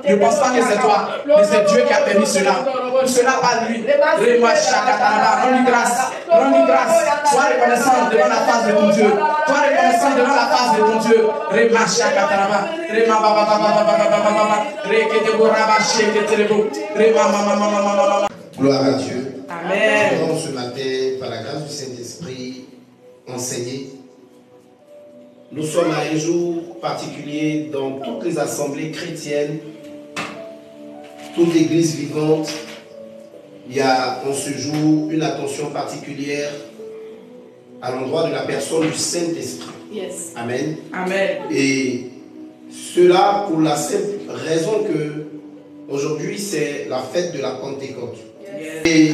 Ne pense pas que c'est toi, mais c'est Dieu qui a permis cela. Pour cela, pas lui. Rends-lui grâce. Rends-lui grâce. Sois reconnaissant devant la face de ton Dieu. Sois reconnaissant devant la face de ton Dieu. Gloire à Dieu. Amen. Nous allons ce matin, par la grâce du Saint-Esprit, enseigner. Nous sommes à un jour particulier dans toutes les assemblées chrétiennes, toute l'église vivante. Il y a en ce jour une attention particulière à l'endroit de la personne du Saint-Esprit. Yes. Amen. Amen. Et cela pour la simple raison que aujourd'hui c'est la fête de la Pentecôte. Yes. Et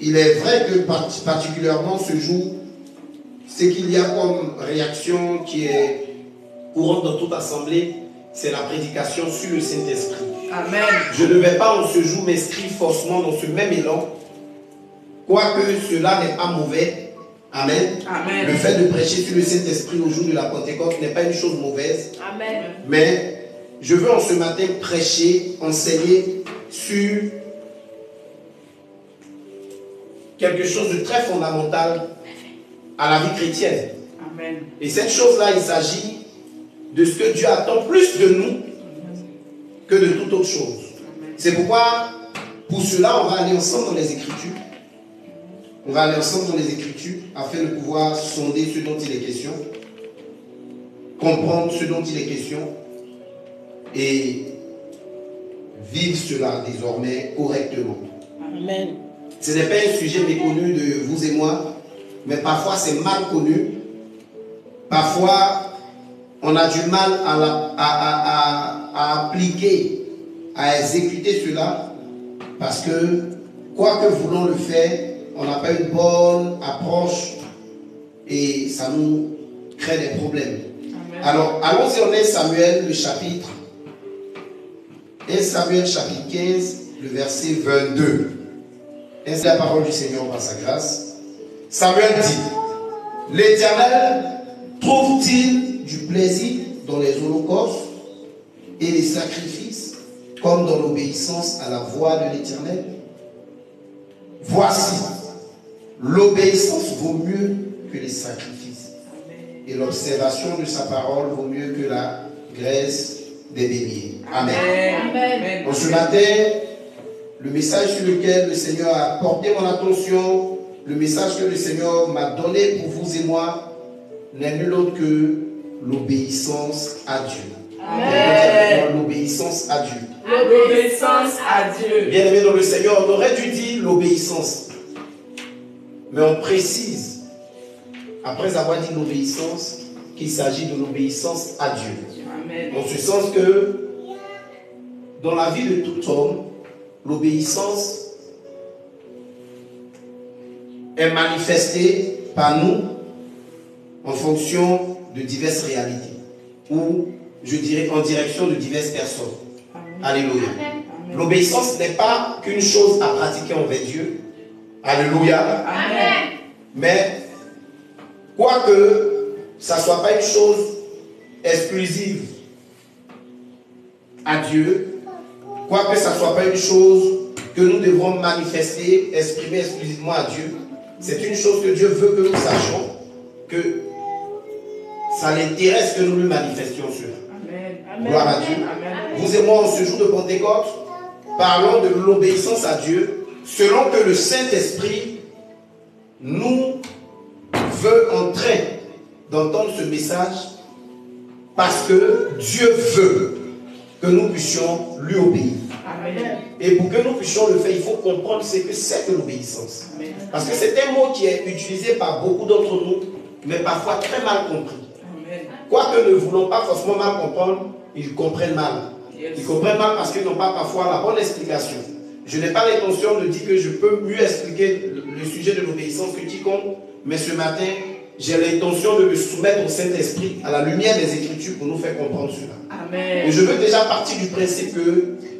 il est vrai que particulièrement ce jour, ce qu'il y a comme réaction qui est courante dans toute assemblée, c'est la prédication sur le Saint-Esprit. Amen. Je ne vais pas en ce jour m'inscrire forcément dans ce même élan, quoique cela n'est pas mauvais. Amen. Amen. Le fait de prêcher sur le Saint-Esprit au jour de la Pentecôte n'est pas une chose mauvaise. Amen. Mais je veux en ce matin prêcher, enseigner sur quelque chose de très fondamental à la vie chrétienne. Amen. Et cette chose-là, il s'agit de ce que Dieu attend plus de nous que de toute autre chose. C'est pourquoi, pour cela, on va aller ensemble dans les Écritures. On va aller ensemble dans les Écritures afin de pouvoir sonder ce dont il est question, comprendre ce dont il est question et vivre cela désormais correctement. Amen. Ce n'est pas un sujet méconnu de vous et moi, mais parfois c'est mal connu. Parfois, on a du mal à appliquer, à exécuter cela, parce que, quoi que voulons le faire, on n'a pas une bonne approche et ça nous crée des problèmes. Amen. Alors, allons-y en 1 Samuel, le chapitre 1 Samuel, chapitre 15, le verset 22. C'est la parole du Seigneur par sa grâce. Samuel dit: l'Éternel trouve-t-il du plaisir dans les holocaustes et les sacrifices, comme dans l'obéissance à la voix de l'Éternel? Voici, l'obéissance vaut mieux que les sacrifices, et l'observation de sa parole vaut mieux que la graisse des béliers. Amen. Amen. Donc ce matin, le message sur lequel le Seigneur a porté mon attention, le message que le Seigneur m'a donné pour vous et moi, n'est nul autre que l'obéissance à Dieu. Amen. L'obéissance à Dieu. L'obéissance à Dieu. Bien aimé dans le Seigneur, on aurait dû dire l'obéissance. Mais on précise, après avoir dit l'obéissance, qu'il s'agit de l'obéissance à Dieu. Amen. En ce sens que, dans la vie de tout homme, l'obéissance est manifestée par nous en fonction de diverses réalités, ou je dirais en direction de diverses personnes. Amen. Alléluia. L'obéissance n'est pas qu'une chose à pratiquer envers Dieu. Alléluia. Amen. Mais quoique ça ne soit pas une chose exclusive à Dieu, quoique ça ne soit pas une chose que nous devons manifester, exprimer exclusivement à Dieu, c'est une chose que Dieu veut que nous sachions, que ça l'intéresse que nous lui manifestions sur. Amen. Gloire à Dieu. Amen. Vous et moi, en ce jour de Pentecôte, parlons de l'obéissance à Dieu, selon que le Saint-Esprit nous veut en train d'entendre ce message, parce que Dieu veut que nous puissions lui obéir. Amen. Et pour que nous puissions le faire, il faut comprendre ce que c'est que l'obéissance. Parce que c'est un mot qui est utilisé par beaucoup d'entre nous, mais parfois très mal compris. Quoique ne voulons pas forcément mal comprendre, ils comprennent mal. Ils comprennent mal parce qu'ils n'ont pas parfois la bonne explication. Je n'ai pas l'intention de dire que je peux mieux expliquer le sujet de l'obéissance que quiconque, mais ce matin, j'ai l'intention de me soumettre au Saint-Esprit à la lumière des Écritures pour nous faire comprendre cela. Amen. Et je veux déjà partir du principe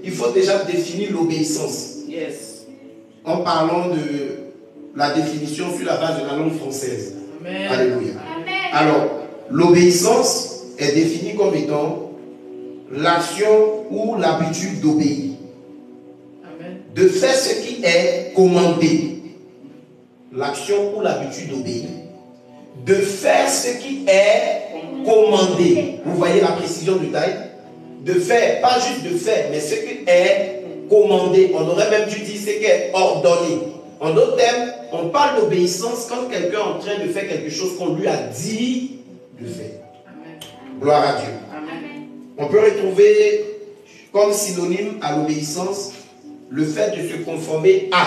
qu'il faut déjà définir l'obéissance. Yes. En parlant de la définition sur la base de la langue française. Amen. Alléluia. Amen. Alors, l'obéissance est définie comme étant l'action ou l'habitude d'obéir. De faire ce qui est commandé. L'action ou l'habitude d'obéir. De faire ce qui est commandé. Vous voyez la précision du taille? De faire, pas juste de faire, mais ce qui est commandé. On aurait même dû dire ce qui est ordonné. En d'autres termes, on parle d'obéissance quand quelqu'un est en train de faire quelque chose qu'on lui a dit de faire. Amen. Gloire à Dieu. Amen. On peut retrouver comme synonyme à l'obéissance le fait de se conformer à,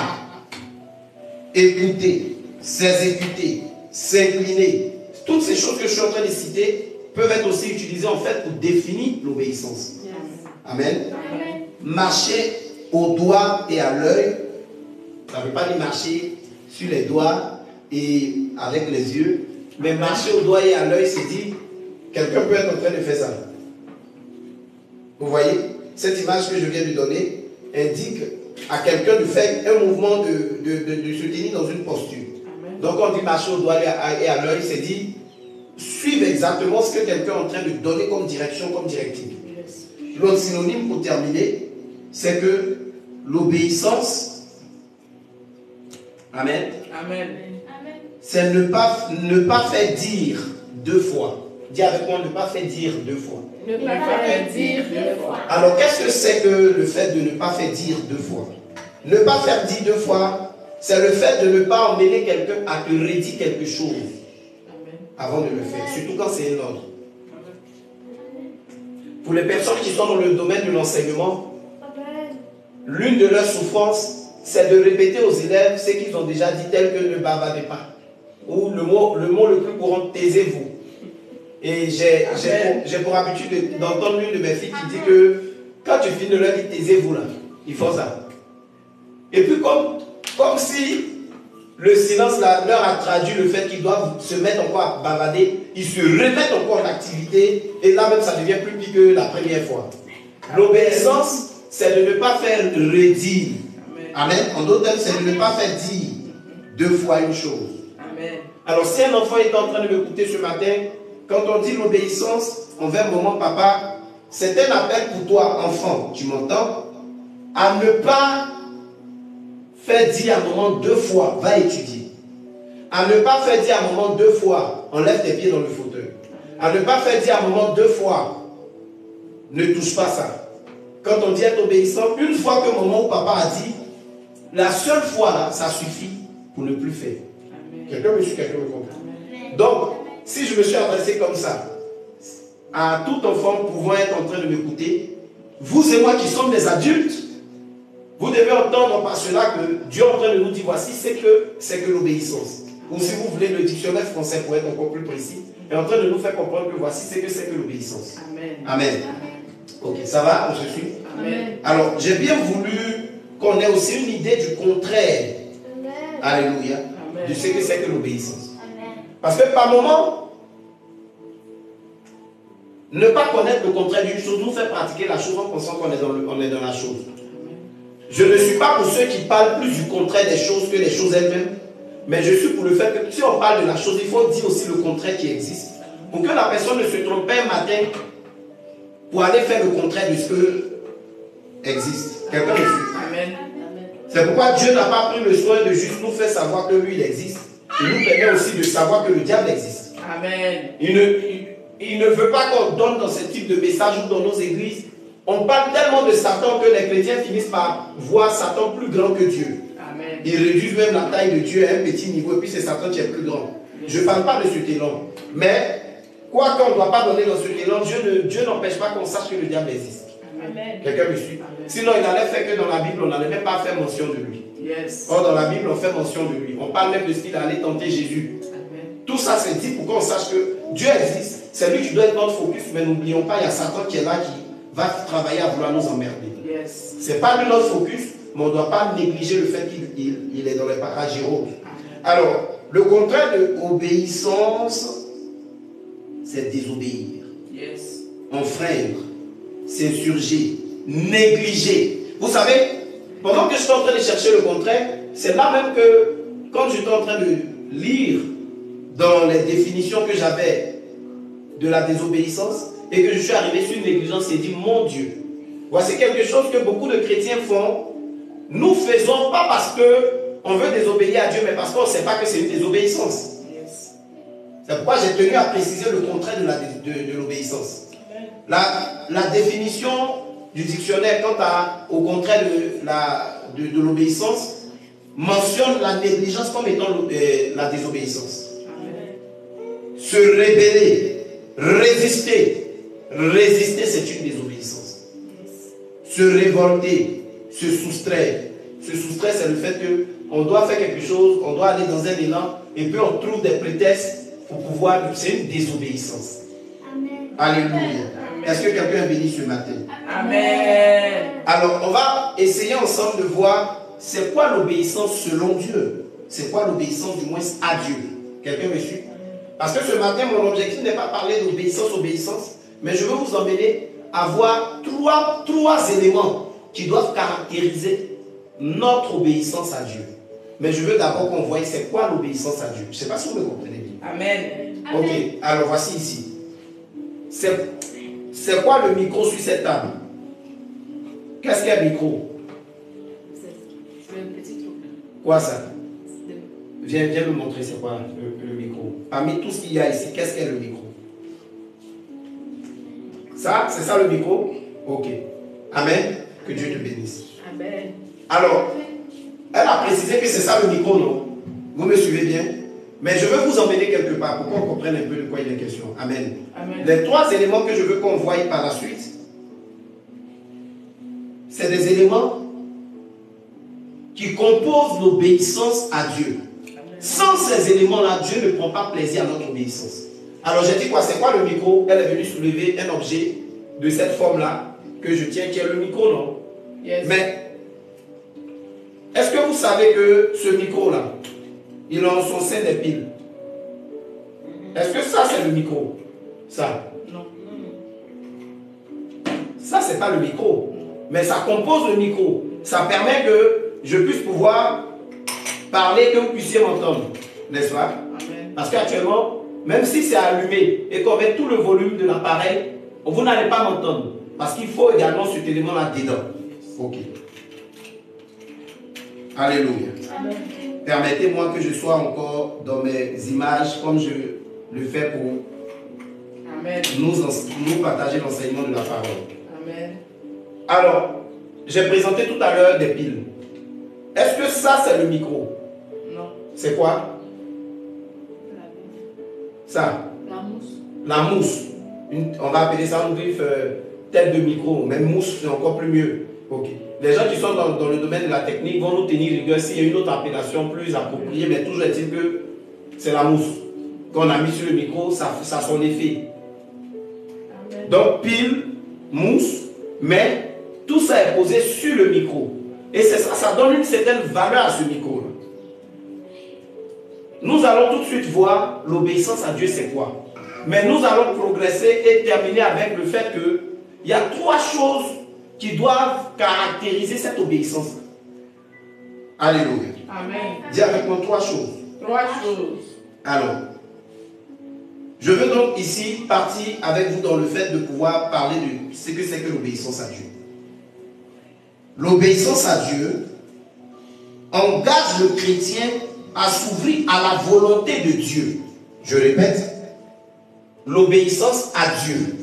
écouter, s'exécuter, s'incliner. Toutes ces choses que je suis en train de citer peuvent être aussi utilisées en fait pour définir l'obéissance. Yes. Amen. Amen. Marcher au doigt et à l'œil. Ça ne veut pas dire marcher sur les doigts et avec les yeux, mais marcher au doigt et à l'œil, c'est dire quelqu'un peut être en train de faire ça. Vous voyez, cette image que je viens de donner indique à quelqu'un de faire un mouvement de se tenir dans une posture. Amen. Donc on dit marcher au doigt et à l'œil, c'est dire suivre exactement ce que quelqu'un est en train de donner comme direction, comme directive. Yes. L'autre synonyme pour terminer, c'est que l'obéissance, amen, amen, c'est ne pas faire dire deux fois. Dis avec moi, ne pas faire dire deux fois. Ne pas faire dire deux fois. Alors, qu'est-ce que c'est que le fait de ne pas faire dire deux fois? Ne pas faire dire deux fois, c'est le fait de ne pas emmener quelqu'un à te redire quelque chose avant de le faire, surtout quand c'est un ordre. Pour les personnes qui sont dans le domaine de l'enseignement, l'une de leurs souffrances, c'est de répéter aux élèves ce qu'ils ont déjà dit, tel que ne bavardez pas. Ou le mot le plus courant, taisez-vous. Et j'ai pour habitude d'entendre l'une de mes filles qui dit que quand tu finis de leur dire taisez-vous là, ils font ça. Et puis comme si le silence là, leur a traduit le fait qu'ils doivent se mettre encore à bavarder, ils se remettent encore en activité et là même ça devient plus pire que la première fois. L'obéissance, c'est de ne pas faire redire. Amen. En d'autres termes, c'est de ne pas faire dire deux fois une chose. Amen. Alors si un enfant est en train de m'écouter ce matin, quand on dit l'obéissance envers maman, papa, c'est un appel pour toi, enfant, tu m'entends, à ne pas faire dire à maman deux fois, va étudier. À ne pas faire dire à maman deux fois, enlève tes pieds dans le fauteuil. À ne pas faire dire à maman deux fois, ne touche pas ça. Quand on dit être obéissant, une fois que maman ou papa a dit, la seule fois là, ça suffit pour ne plus faire. Quelqu'un me suit, quelqu'un me comprend. Donc, si je me suis adressé comme ça à tout enfant pouvant être en train de m'écouter, vous et moi qui sommes des adultes, vous devez entendre par cela que Dieu est en train de nous dire voici c'est que l'obéissance. Ou si vous voulez le dictionnaire français pour être encore plus précis, est en train de nous faire comprendre que voici c'est que l'obéissance. Amen. Amen. Ok, ça va, on se suit? Amen. Alors, j'ai bien voulu qu'on ait aussi une idée du contraire. Amen. Alléluia. Amen. De ce que c'est que l'obéissance. Parce que par moment, ne pas connaître le contraire d'une chose nous fait pratiquer la chose en pensant qu'on est dans la chose. Je ne suis pas pour ceux qui parlent plus du contraire des choses que les choses elles-mêmes, mais je suis pour le fait que si on parle de la chose, il faut dire aussi le contraire qui existe. Pour que la personne ne se trompe pas un matin pour aller faire le contraire de ce que existe. Quelqu'un me suit? C'est pourquoi Dieu n'a pas pris le soin de juste nous faire savoir que lui il existe. Il nous permet aussi de savoir que le diable existe. Amen. Il ne veut pas qu'on donne dans ce type de message ou dans nos églises. On parle tellement de Satan que les chrétiens finissent par voir Satan plus grand que Dieu. Amen. Ils réduisent même la taille de Dieu à un petit niveau et puis c'est Satan qui est plus grand. Je ne parle pas de cet élan. Mais quoi qu'on ne doit pas donner dans cet élan, Dieu n'empêche pas qu'on sache que le diable existe. Amen. Quelqu'un me suit? Amen. Sinon il allait faire que dans la Bible on n'allait même pas faire mention de lui. Yes. Or dans la Bible on fait mention de lui. On parle même de ce qu'il allait tenter Jésus. Amen. Tout ça c'est dit pour qu'on sache que Dieu existe. C'est lui qui doit être notre focus, mais n'oublions pas, il y a Satan qui est là qui va travailler à vouloir nous emmerder. Yes. Ce n'est pas lui notre focus, mais on ne doit pas négliger le fait qu'il est dans les parages Jérôme. Alors, le contraire de obéissance, c'est désobéir. Yes. Enfreindre, s'insurger, négliger. Vous savez, pendant que je suis en train de chercher le contraire, c'est là même que, quand j'étais en train de lire dans les définitions que j'avais de la désobéissance, et que je suis arrivé sur une négligence et dit, mon Dieu, Voici quelque chose que beaucoup de chrétiens font. Nous faisons pas parce qu'on veut désobéir à Dieu, mais parce qu'on ne sait pas que c'est une désobéissance. C'est pourquoi j'ai tenu à préciser le contraire de l'obéissance. La définition du dictionnaire quant au contraire de l'obéissance mentionne la négligence comme étant la désobéissance. Se rébeller, résister. Résister, c'est une désobéissance. Se révolter, se soustraire. Se soustraire, c'est le fait qu'on doit faire quelque chose, on doit aller dans un élan, et puis on trouve des prétextes pour pouvoir. C'est une désobéissance. Amen. Alléluia. Est-ce que quelqu'un est béni ce matin? Amen. Alors, on va essayer ensemble de voir c'est quoi l'obéissance selon Dieu. C'est quoi l'obéissance du moins à Dieu. Quelqu'un me suit? Parce que ce matin, mon objectif n'est pas parler d'obéissance, mais je veux vous emmener à voir trois éléments qui doivent caractériser notre obéissance à Dieu. Mais je veux d'abord qu'on voie c'est quoi l'obéissance à Dieu. Je ne sais pas si vous me comprenez bien. Amen. Ok, alors voici ici. C'est quoi le micro sur cette table? Qu'est-ce qu'est le micro? C'est un petit truc. Quoi ça? Viens me montrer c'est quoi le micro. Parmi tout ce qu'il y a ici, qu'est-ce qu'est le micro? Ça, c'est ça le micro? Ok. Amen. Que Dieu te bénisse. Amen. Alors, elle a précisé que c'est ça le micro, non? Vous me suivez bien? Mais je veux vous emmener quelque part pour qu'on comprenne un peu de quoi il est question. Amen. Amen. Les trois éléments que je veux qu'on voie par la suite, c'est des éléments qui composent l'obéissance à Dieu. Sans ces éléments-là, Dieu ne prend pas plaisir à notre obéissance. Alors j'ai dit quoi? C'est quoi le micro? Elle est venue soulever un objet de cette forme-là que je tiens, qui est le micro, non? Yes. Mais est-ce que vous savez que ce micro-là, il a en son sein des piles? Est-ce que ça c'est le micro? Ça? Non. Ça c'est pas le micro. Mais ça compose le micro. Ça permet que je puisse pouvoir parler, que vous puissiez m'entendre. N'est-ce pas? Amen. Parce qu'actuellement, même si c'est allumé et qu'on met tout le volume de l'appareil, vous n'allez pas m'entendre. Parce qu'il faut également cet élément-là dedans. Ok. Alléluia. Amen. Permettez-moi que je sois encore dans mes images comme je le fais pour Amen. nous partager l'enseignement de la parole. Amen. Alors, j'ai présenté tout à l'heure des piles. Est-ce que ça c'est le micro? Non. C'est quoi? Ça? La mousse. La mousse. On va appeler ça en griffe tête de micro. Même mousse, c'est encore plus mieux. Ok. Les gens qui sont dans le domaine de la technique vont nous tenir rigueur s'il y a une autre appellation plus appropriée, mais toujours est-il que c'est la mousse qu'on a mis sur le micro, ça a son effet. Amen. Donc pile, mousse, mais tout ça est posé sur le micro. Et c'est ça donne une certaine valeur à ce micro. Nous allons tout de suite voir l'obéissance à Dieu c'est quoi. Mais nous allons progresser et terminer avec le fait qu'il y a trois choses qui doivent caractériser cette obéissance. Alléluia. Amen. Dis avec moi trois choses. Trois choses. Alors, je veux donc ici partir avec vous dans le fait de pouvoir parler de ce que c'est que l'obéissance à Dieu. L'obéissance à Dieu engage le chrétien à s'ouvrir à la volonté de Dieu. Je répète, l'obéissance à Dieu.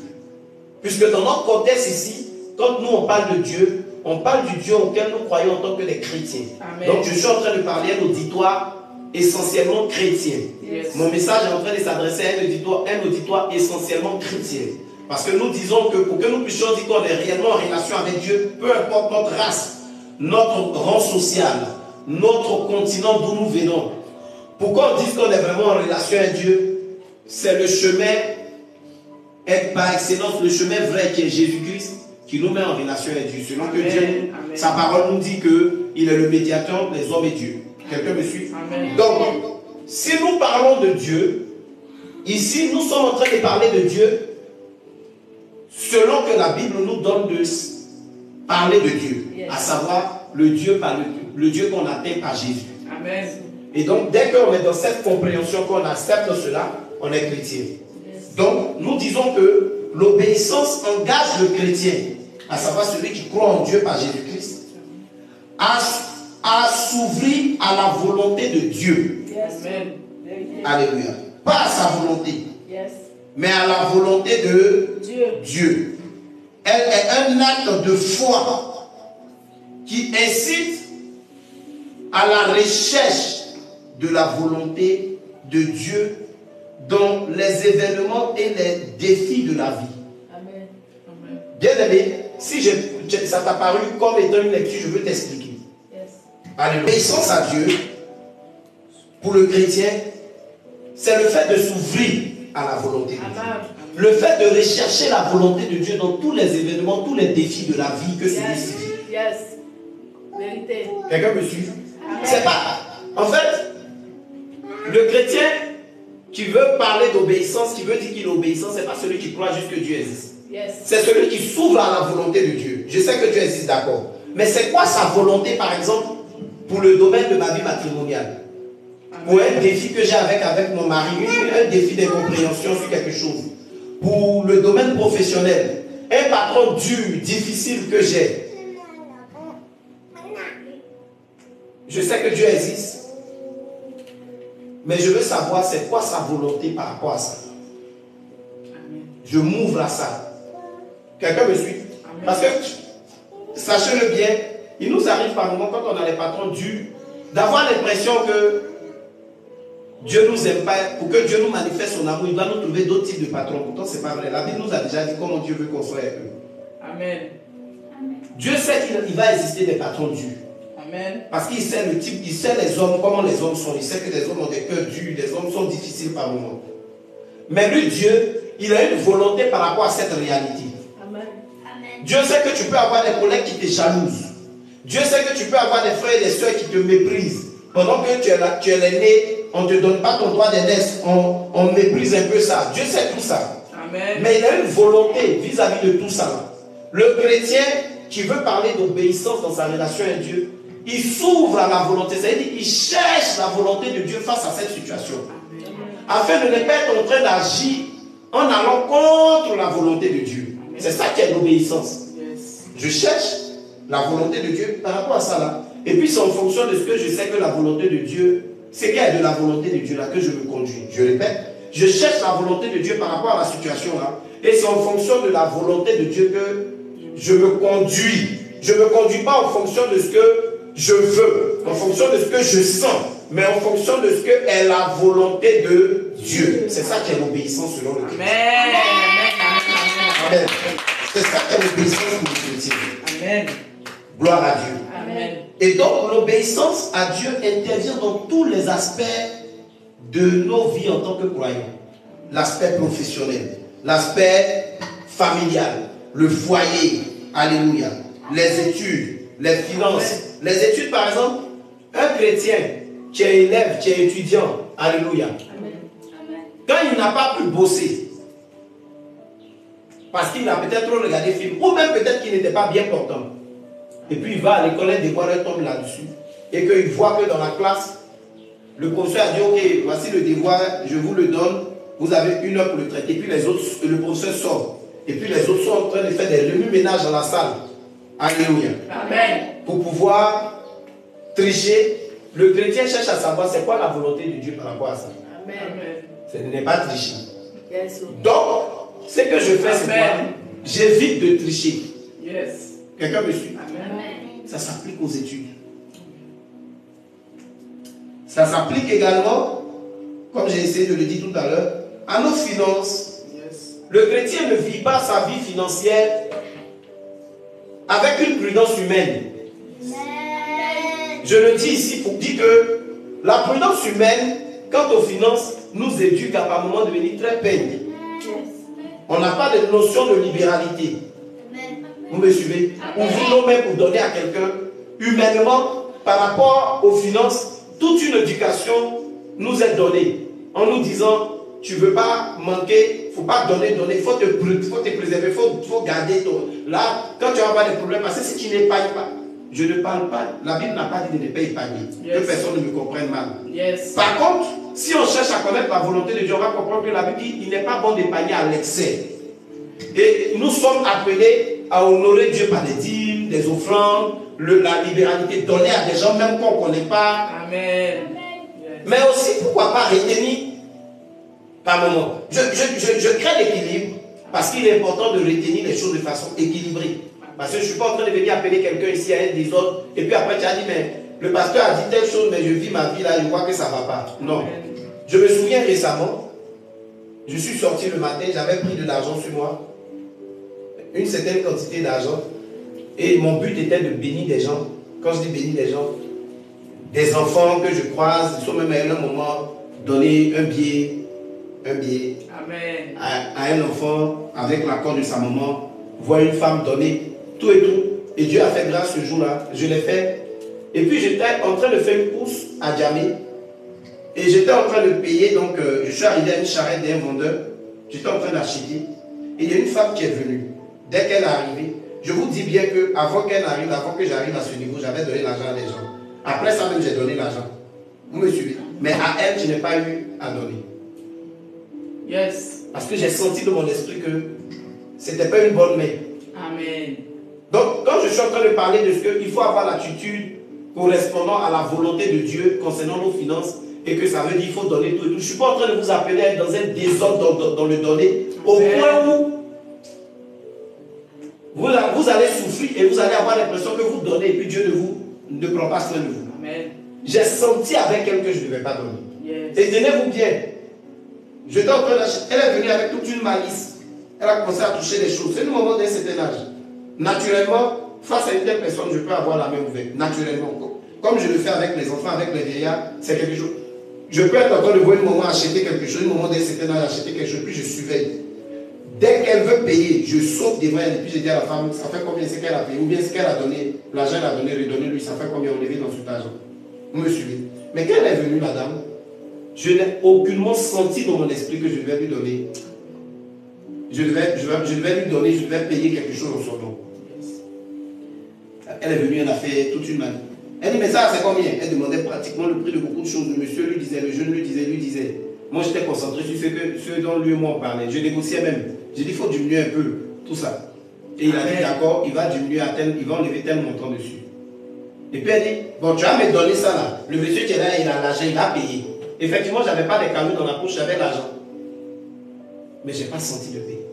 Puisque dans notre contexte ici, quand nous on parle de Dieu, on parle du Dieu auquel nous croyons en tant que des chrétiens. Amen. Donc je suis en train de parler à un auditoire essentiellement chrétien. Yes. Mon message est en train de s'adresser à un auditoire essentiellement chrétien. Parce que nous disons que pour que nous puissions dire qu'on est réellement en relation avec Dieu, peu importe notre race, notre rang social, notre continent d'où nous venons, pour qu'on dise qu'on est vraiment en relation avec Dieu, c'est le chemin, et par excellence, le chemin vrai qui est Jésus-Christ, qui nous met en relation avec Dieu. Selon que Dieu, Amen. sa parole nous dit qu'il est le médiateur entre les hommes et Dieu. Quelqu'un me suit? Amen. Donc, si nous parlons de Dieu, ici nous sommes en train de parler de Dieu selon que la Bible nous donne de parler de Dieu, Yes. à savoir le Dieu qu'on atteint par Jésus. Amen. Et donc, dès qu'on est dans cette compréhension, qu'on accepte cela, on est chrétien. Donc, nous disons que l'obéissance engage le chrétien à savoir celui qui croit en Dieu par Jésus-Christ, à s'ouvrir à la volonté de Dieu. Amen. Alléluia. Pas à sa volonté, mais à la volonté de Dieu. Elle est un acte de foi qui incite à la recherche de la volonté de Dieu dans les événements et les défis de la vie. Amen. Bien aimé, si ça t'a paru comme étant une lecture, je veux t'expliquer. Alléluia. L'obéissance à Dieu, pour le chrétien, c'est le fait de s'ouvrir à la volonté de Dieu. Le fait de rechercher la volonté de Dieu dans tous les événements, tous les défis de la vie que celui-ci vit. Vérité. Quelqu'un me suit? C'est pas... En fait, le chrétien qui veut parler d'obéissance, qui veut dire qu'il est obéissant, c'est pas celui qui croit juste que Dieu existe. C'est celui qui s'ouvre à la volonté de Dieu. Je sais que Dieu existe, d'accord. Mais c'est quoi sa volonté, par exemple, pour le domaine de ma vie matrimoniale? Pour un défi que j'ai avec mon mari, un défi d'incompréhension sur quelque chose. Pour le domaine professionnel, un patron dur, difficile que j'ai. Je sais que Dieu existe, mais je veux savoir c'est quoi sa volonté par rapport à ça. Je m'ouvre à ça. Quelqu'un me suit? Parce que, sachez-le bien, il nous arrive par moments, quand on a les patrons durs, d'avoir l'impression que Dieu nous aime pas. Pour que Dieu nous manifeste son amour, il va nous trouver d'autres types de patrons. Pourtant, ce n'est pas vrai. La Bible nous a déjà dit comment Dieu veut qu'on soit avec eux. Amen. Dieu sait qu'il va exister des patrons durs. Amen. Parce qu'il sait le type, il sait les hommes, comment les hommes sont. Il sait que les hommes ont des cœurs durs, les hommes sont difficiles par moments. Mais lui, Dieu, il a une volonté par rapport à cette réalité. Amen. Dieu sait que tu peux avoir des collègues qui te jalousent. Dieu sait que tu peux avoir des frères et des soeurs qui te méprisent. Pendant que tu es l'aîné, on ne te donne pas ton droit d'aînesse, on méprise un peu ça. Dieu sait tout ça. Amen. Mais il a une volonté vis-à-vis de tout ça. Le chrétien qui veut parler d'obéissance dans sa relation avec Dieu, il s'ouvre à la volonté, c'est-à-dire qu'il cherche la volonté de Dieu face à cette situation. Amen. Afin de ne pas être en train d'agir en allant contre la volonté de Dieu. C'est ça qui est l'obéissance. Je cherche la volonté de Dieu par rapport à ça là. Et puis c'est en fonction de ce que je sais que la volonté de Dieu, c'est qu'il y a de la volonté de Dieu là que je me conduis. Je répète, je cherche la volonté de Dieu par rapport à la situation là. Et c'est en fonction de la volonté de Dieu que je me conduis. Je ne me conduis pas en fonction de ce que je veux, en fonction de ce que je sens, mais en fonction de ce que est la volonté de Dieu. C'est ça qui est l'obéissance selon le chrétien. Amen. C'est ça qui est l'obéissance pour le chrétien. Amen. Gloire à Dieu. Amen. Et donc l'obéissance à Dieu intervient dans tous les aspects de nos vies en tant que croyants. L'aspect professionnel, l'aspect familial, le foyer, alléluia, les études, les finances. Amen. Les études, par exemple, un chrétien qui est élève, qui est étudiant, alléluia. Amen. Quand il n'a pas pu bosser, parce qu'il a peut-être trop regardé film, ou même peut-être qu'il n'était pas bien portant, et puis il va à l'école, les devoirs tombent là-dessus, et qu'il voit que dans la classe, le professeur a dit, ok, voici le devoir, je vous le donne, vous avez 1 heure pour le traiter, et puis les autres, le professeur sort, et puis les autres sont en train de faire des remue-ménages dans la salle. Alléluia. Amen. Pour pouvoir tricher, le chrétien cherche à savoir c'est quoi la volonté de Dieu par rapport à ça. Amen. Ce n'est pas tricher. Yes. Donc, ce que je fais, c'est quoi? J'évite de tricher. Yes. Quelqu'un me suit? Amen. Ça s'applique aux études. Ça s'applique également, comme j'ai essayé de le dire tout à l'heure, à nos finances. Yes. Le chrétien ne vit pas sa vie financière avec une prudence humaine. Je le dis ici pour dire que la prudence humaine, quant aux finances, nous éduque à par moment devenir très peigne. On n'a pas de notion de libéralité. Vous me suivez? Ouvrir nos mains pour donner à quelqu'un. Humainement, par rapport aux finances, toute une éducation nous est donnée en nous disant tu ne veux pas manquer, il ne faut pas donner, il faut te préserver, il faut garder ton... Là, quand tu vas avoir des problèmes, parce que si tu n'épargnes pas, je ne parle pas, la Bible n'a pas dit de ne pas épargner, que personne ne me comprenne mal. Yes. Par contre, si on cherche à connaître la volonté de Dieu, on va comprendre que la Bible dit qu'il n'est pas bon d'épargner à l'excès. Et nous sommes appelés à honorer Dieu par des dîmes, des offrandes, la libéralité, donner à des gens même qu'on ne connaît pas. Amen. Mais aussi, pourquoi pas retenir par moment. Je crée l'équilibre parce qu'il est important de retenir les choses de façon équilibrée. Parce que je ne suis pas en train de venir appeler quelqu'un ici à un désordre et puis après tu as dit, mais le pasteur a dit telle chose, mais je vis ma vie là, je vois que ça ne va pas. Non. Je me souviens récemment, je suis sorti le matin, j'avais pris de l'argent sur moi, une certaine quantité d'argent, et mon but était de bénir des gens. Quand je dis bénir des gens, des enfants que je croise, ils sont même à un moment donné un billet Amen. à un enfant avec l'accord de sa maman, voir une femme donner tout et tout. Et Dieu a fait grâce ce jour-là, je l'ai fait. Et puis j'étais en train de faire une course à Djamé. Et j'étais en train de payer, donc je suis arrivé à une charrette d'un vendeur. J'étais en train d'acheter. Et il y a une femme qui est venue. Dès qu'elle est arrivée, je vous dis bien qu'avant qu'elle arrive, avant que j'arrive à ce niveau, j'avais donné l'argent à des gens. Après ça même, j'ai donné l'argent. Vous me suivez? Mais à elle, je n'ai pas eu à donner. Yes. Parce que j'ai senti dans mon esprit que ce n'était pas une bonne main. Amen. Donc, quand je suis en train de parler de ce qu'il faut avoir l'attitude correspondant à la volonté de Dieu concernant nos finances, et que ça veut dire qu'il faut donner tout et tout, je ne suis pas en train de vous appeler à être dans un désordre dans le donner, au point où vous allez souffrir et vous allez avoir l'impression que vous donnez et puis Dieu ne prend pas soin de vous. Amen. J'ai senti avec elle que je ne devais pas donner. Yes. Et tenez-vous bien. J'étais en train d'acheter. Elle est venue avec toute une malice. Elle a commencé à toucher des choses. C'est le moment d'un certain âge. Naturellement, face à une telle personne, je peux avoir la main ouverte. Naturellement. Comme je le fais avec les enfants, avec les vieillards, c'est quelque chose. Je peux être en train de voir une maman acheter quelque chose, une maman d'un certain âge acheter quelque chose, puis je surveille. Dès qu'elle veut payer, je saute devant elle et puis je dis à la femme, ça fait combien c'est qu'elle a payé, ou bien ce qu'elle a donné, l'argent qu'elle a donné, redonné-lui, ça fait combien on levé dans cet argent. Vous me suivez? Mais quand elle est venue, madame, je n'ai aucunement senti dans mon esprit que je devais lui donner. Je devais lui donner, je devais payer quelque chose en son nom. Elle est venue, elle a fait toute une année. Elle dit, mais ça, c'est combien? Elle demandait pratiquement le prix de beaucoup de choses. Le monsieur lui disait, le jeune lui disait. Moi, j'étais concentré sur ce dont lui et moi on parlait. Je négociais même. J'ai dit, il faut diminuer un peu tout ça. Et il a dit, d'accord, il va diminuer à tel, il va enlever tel montant dessus. Et puis elle dit, bon, tu vas me donner ça là. Le monsieur qui est là, il a l'argent, il a payé. Effectivement, je n'avais pas de cadeaux dans la poche, j'avais l'argent. Mais je n'ai pas senti de payer.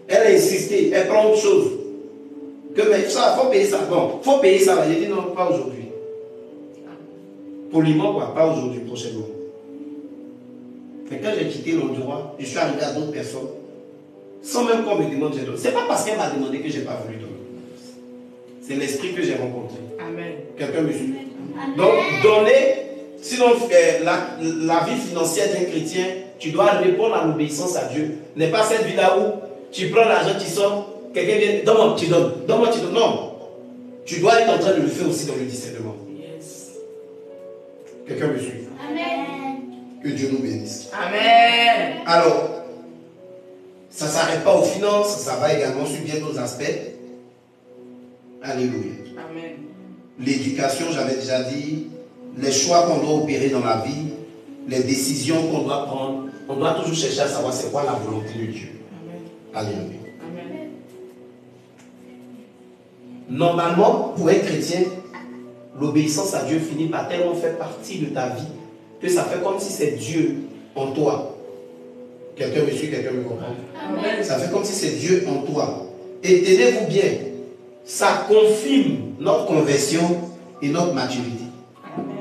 Elle a insisté, elle prend autre chose. Que mais ça, il faut payer ça. Bon, il faut payer ça là. J'ai dit non, pas aujourd'hui. Poliment quoi, pas aujourd'hui, prochainement. Mais quand j'ai quitté l'endroit, je suis arrivé à d'autres personnes. Sans même qu'on me demande, j'ai donné. Ce n'est pas parce qu'elle m'a demandé que je n'ai pas voulu donner. C'est l'esprit que j'ai rencontré. Amen. Quelqu'un me suit. Donc, donner, sinon la vie financière d'un chrétien, tu dois répondre à l'obéissance à Dieu. N'est pas cette vie-là où tu prends l'argent, tu sors, quelqu'un vient, donne-moi, tu donnes. Donne-moi, tu donnes. Non. Tu dois être en train de le faire aussi dans le discernement. Yes. Quelqu'un me suit. Amen. Que Dieu nous bénisse. Amen. Alors, ça ne s'arrête pas aux finances, ça va également sur bien d'autres aspects. Alléluia. Amen. L'éducation, j'avais déjà dit, les choix qu'on doit opérer dans la vie, les décisions qu'on doit prendre, on doit toujours chercher à savoir c'est quoi la volonté de Dieu. Amen. Alléluia. Amen. Normalement, pour un chrétien, l'obéissance à Dieu finit par tellement faire partie de ta vie que ça fait comme si c'est Dieu en toi. Quelqu'un me suit, quelqu'un me comprend. Amen. Ça fait comme si c'est Dieu en toi. Et tenez-vous bien, ça confirme notre conversion et notre maturité. Amen.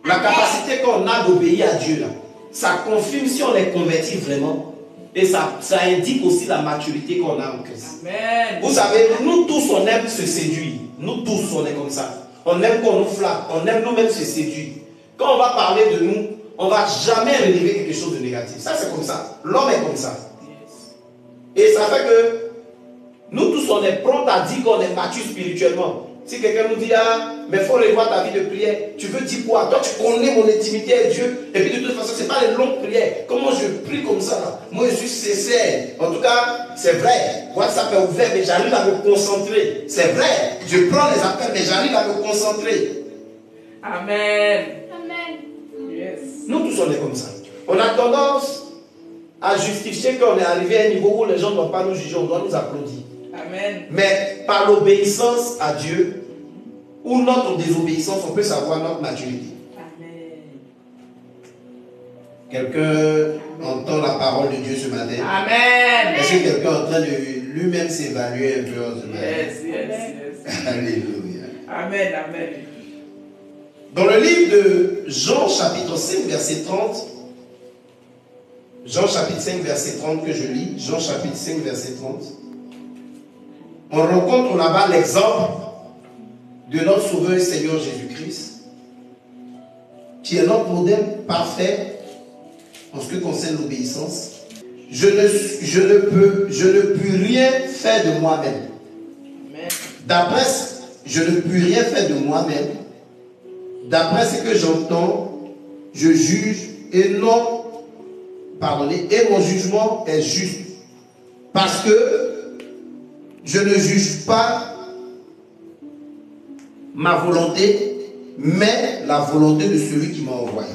La capacité qu'on a d'obéir à Dieu, là, ça confirme si on est converti vraiment. Et ça indique aussi la maturité qu'on a en Christ. Amen. Vous savez, nous tous, on aime se séduire. Nous tous, on est comme ça. On aime qu'on nous flatte. On aime nous-mêmes se séduire. Quand on va parler de nous, on ne va jamais relever quelque chose de négatif. Ça, c'est comme ça. L'homme est comme ça. Yes. Et ça fait que nous tous, on est prêts à dire qu'on est mature spirituellement. Si quelqu'un nous dit, ah, mais il faut revoir ta vie de prière, tu veux dire quoi? Toi, tu connais mon intimité avec Dieu. Et puis de toute façon, ce n'est pas les longues prières. Comment je prie comme ça là? Moi, je suis sincère. En tout cas, c'est vrai. WhatsApp est ouvert, mais j'arrive à me concentrer. C'est vrai. Je prends les appels, mais j'arrive à me concentrer. Amen. Amen. Yes. Nous tous, on est comme ça. On a tendance à justifier qu'on est arrivé à un niveau où les gens ne doivent pas nous juger, on doit nous applaudir. Amen. Mais par l'obéissance à Dieu ou notre désobéissance, on peut savoir notre maturité. Amen. Quelqu'un entend la parole de Dieu ce matin. Amen. Est-ce que quelqu'un est en train de lui-même s'évaluer un peu en ce matin? Yes, yes, yes. Alléluia. Amen, amen. Dans le livre de Jean chapitre 5 verset 30, Jean chapitre 5 verset 30 que je lis, Jean chapitre 5 verset 30, on rencontre là-bas l'exemple de notre Sauveur et Seigneur Jésus-Christ, qui est notre modèle parfait en ce qui concerne l'obéissance. Je ne puis rien faire de moi-même. D'après, je ne puis rien faire de moi-même. D'après ce que j'entends, je juge et non, pardonnez, et mon jugement est juste. Parce que je ne juge pas ma volonté, mais la volonté de celui qui m'a envoyé.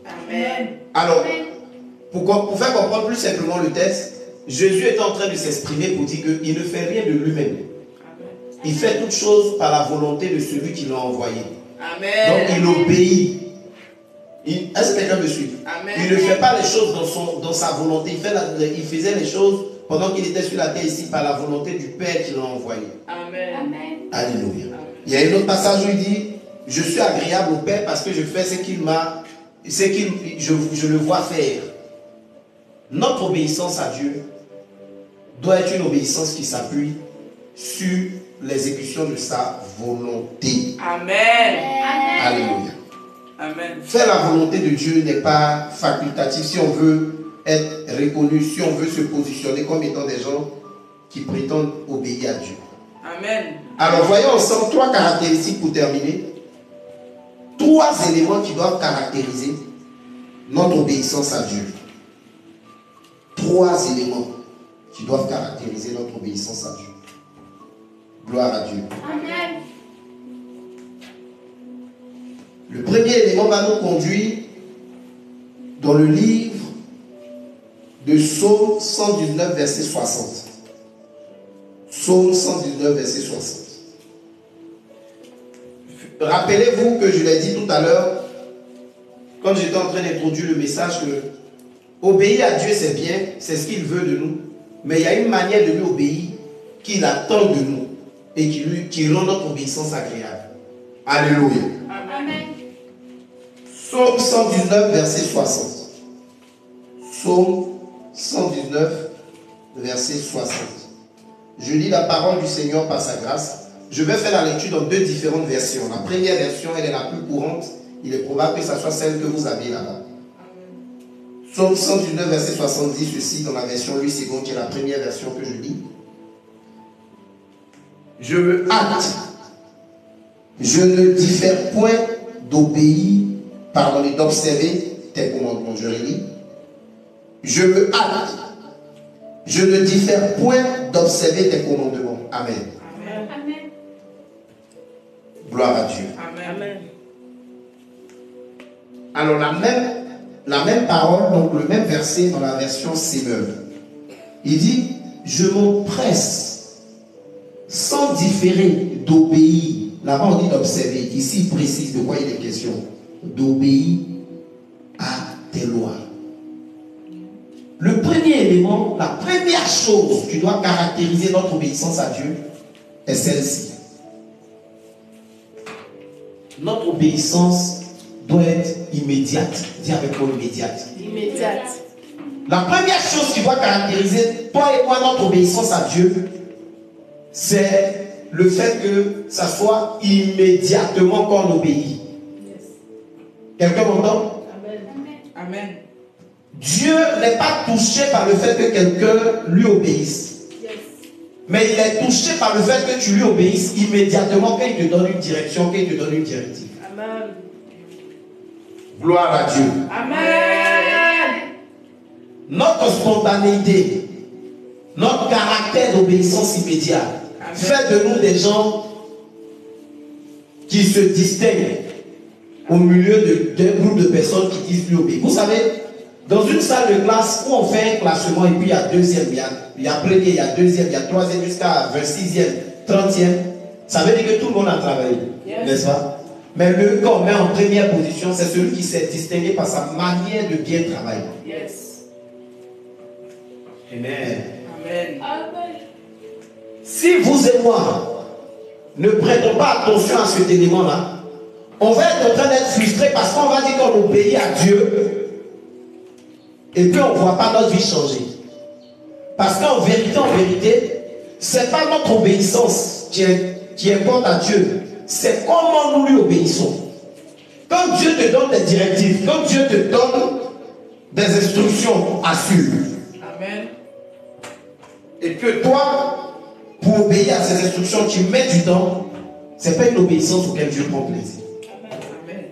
Amen. Alors, pour faire comprendre plus simplement le texte, Jésus est en train de s'exprimer pour dire qu'il ne fait rien de lui-même. Il fait toutes choses par la volonté de celui qui l'a envoyé. Amen. Donc il obéit. Est-ce que quelqu'un me suit? Amen. Il ne fait pas les choses dans sa volonté. Il faisait les choses pendant qu'il était sur la terre ici par la volonté du Père qui l'a envoyé. Amen. Amen. Alléluia. Il y a un autre passage où il dit: je suis agréable au Père parce que je fais ce qu'il m'a, je le vois faire. Notre obéissance à Dieu doit être une obéissance qui s'appuie sur l'exécution de sa volonté. Amen. Alléluia. Amen. Faire la volonté de Dieu n'est pas facultatif si on veut être reconnu, si on veut se positionner comme étant des gens qui prétendent obéir à Dieu. Amen. Alors voyons ensemble 3 caractéristiques pour terminer. 3 éléments qui doivent caractériser notre obéissance à Dieu. 3 éléments qui doivent caractériser notre obéissance à Dieu. Gloire à Dieu. Amen. Le premier élément va nous conduire dans le livre de Psaume 119, verset 60. Psaume 119, verset 60. Rappelez-vous que je l'ai dit tout à l'heure, quand j'étais en train d'introduire le message, que obéir à Dieu c'est bien, c'est ce qu'il veut de nous, mais il y a une manière de lui obéir qu'il attend de nous et qui rend notre obéissance agréable. Alléluia. Amen. Psaume 119, verset 60. Psaume 119, verset 60. Je lis la parole du Seigneur par sa grâce. Je vais faire la lecture dans 2 différentes versions. La première version, elle est la plus courante. Il est probable que ce soit celle que vous avez là-bas. Psaume 119, verset 60 dit ceci dans la version Louis II, qui est la première version que je lis. Je me hâte. Je ne diffère point d'obéir, pardonnez, d'observer tes commandements. Je relis. Je me hâte. Je ne diffère point d'observer tes commandements. Amen. Amen. Amen. Gloire à Dieu. Amen. Alors la même parole, donc le même verset dans la version Semeur. Il dit: je m'empresse sans différer d'obéir. Là-bas on dit d'observer. Ici il précise de quoi il est question. D'obéir à tes lois. Le premier élément, la première chose qui doit caractériser notre obéissance à Dieu est celle-ci. Notre obéissance doit être immédiate. Dis avec moi immédiate. Immédiate. La première chose qui doit caractériser toi et moi notre obéissance à Dieu, c'est le fait que ça soit immédiatement qu'on obéit. Quelqu'un m'entend? Amen. Amen. Dieu n'est pas touché par le fait que quelqu'un lui obéisse. Mais il est touché par le fait que tu lui obéisses immédiatement quand il te donne une direction, quand il te donne une directive. Amen. Gloire à Dieu. Amen. Notre spontanéité, notre caractère d'obéissance immédiate fait de nous des gens qui se distinguent au milieu d'un groupe de personnes qui disent lui obéir. Vous savez, Dans une salle de classe où on fait un classement et puis il y a deuxième, il y a premier, il y a deuxième, il y a troisième jusqu'à 26e, 30e, ça veut dire que tout le monde a travaillé, n'est-ce pas? Mais le qu'on met en première position, c'est celui qui s'est distingué par sa manière de bien travailler. Yes. Amen. Amen. Si vous et moi ne prêtons pas attention à cet élément-là, on va être en train d'être frustré parce qu'on va dire qu'on obéit à Dieu et puis on ne voit pas notre vie changer. Parce qu'en vérité, ce n'est pas notre obéissance qui importe à Dieu, c'est comment nous lui obéissons. Quand Dieu te donne des directives, quand Dieu te donne des instructions à suivre, Amen. et que toi, pour obéir à ces instructions, tu mets du temps, ce n'est pas une obéissance auquel Dieu prend plaisir. Amen.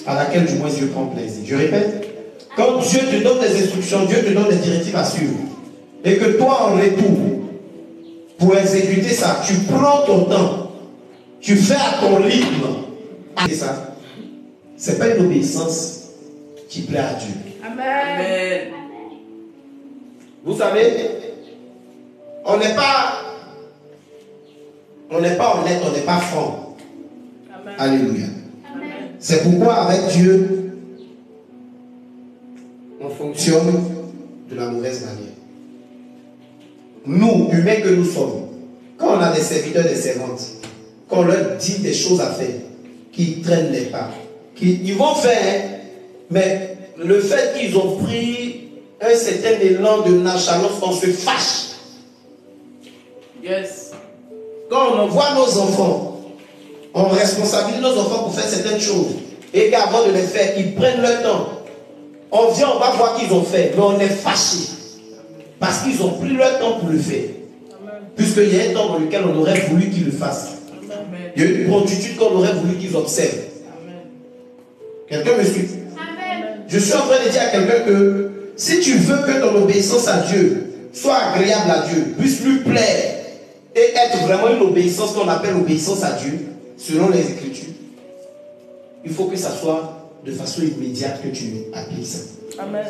À laquelle du moins Dieu prend plaisir. Je répète, quand Dieu te donne des instructions, Dieu te donne des directives à suivre, et que toi en retour, pour exécuter ça, tu prends ton temps, tu fais à ton rythme, et ça, c'est pas une obéissance qui plaît à Dieu. Amen. Vous savez, on n'est pas honnête, on n'est pas franc. Amen. Alléluia. Amen. C'est pourquoi avec Dieu, on fonctionne de la mauvaise manière. Nous, humains que nous sommes, quand on a des serviteurs, des servantes, quand on leur dit des choses à faire, qu'ils traînent les pas, ils vont faire, mais le fait qu'ils ont pris un certain élan de nonchalance, on se fâche. Yes. Quand on envoie nos enfants, on responsabilise nos enfants pour faire certaines choses, et qu'avant de les faire, ils prennent leur temps. On vient, on va voir qu'ils ont fait, mais on est fâché. Parce qu'ils ont pris leur temps pour le faire. Puisqu'il y a un temps dans lequel on aurait voulu qu'ils le fassent. Amen. Il y a une promptitude qu'on aurait voulu qu'ils observent. Amen. Quelqu'un me suit? Amen. Je suis en train de dire à quelqu'un que si tu veux que ton obéissance à Dieu soit agréable à Dieu, puisse lui plaire et être vraiment une obéissance qu'on appelle obéissance à Dieu, selon les Écritures, il faut que ça soit de façon immédiate que tu appliques ça. Amen.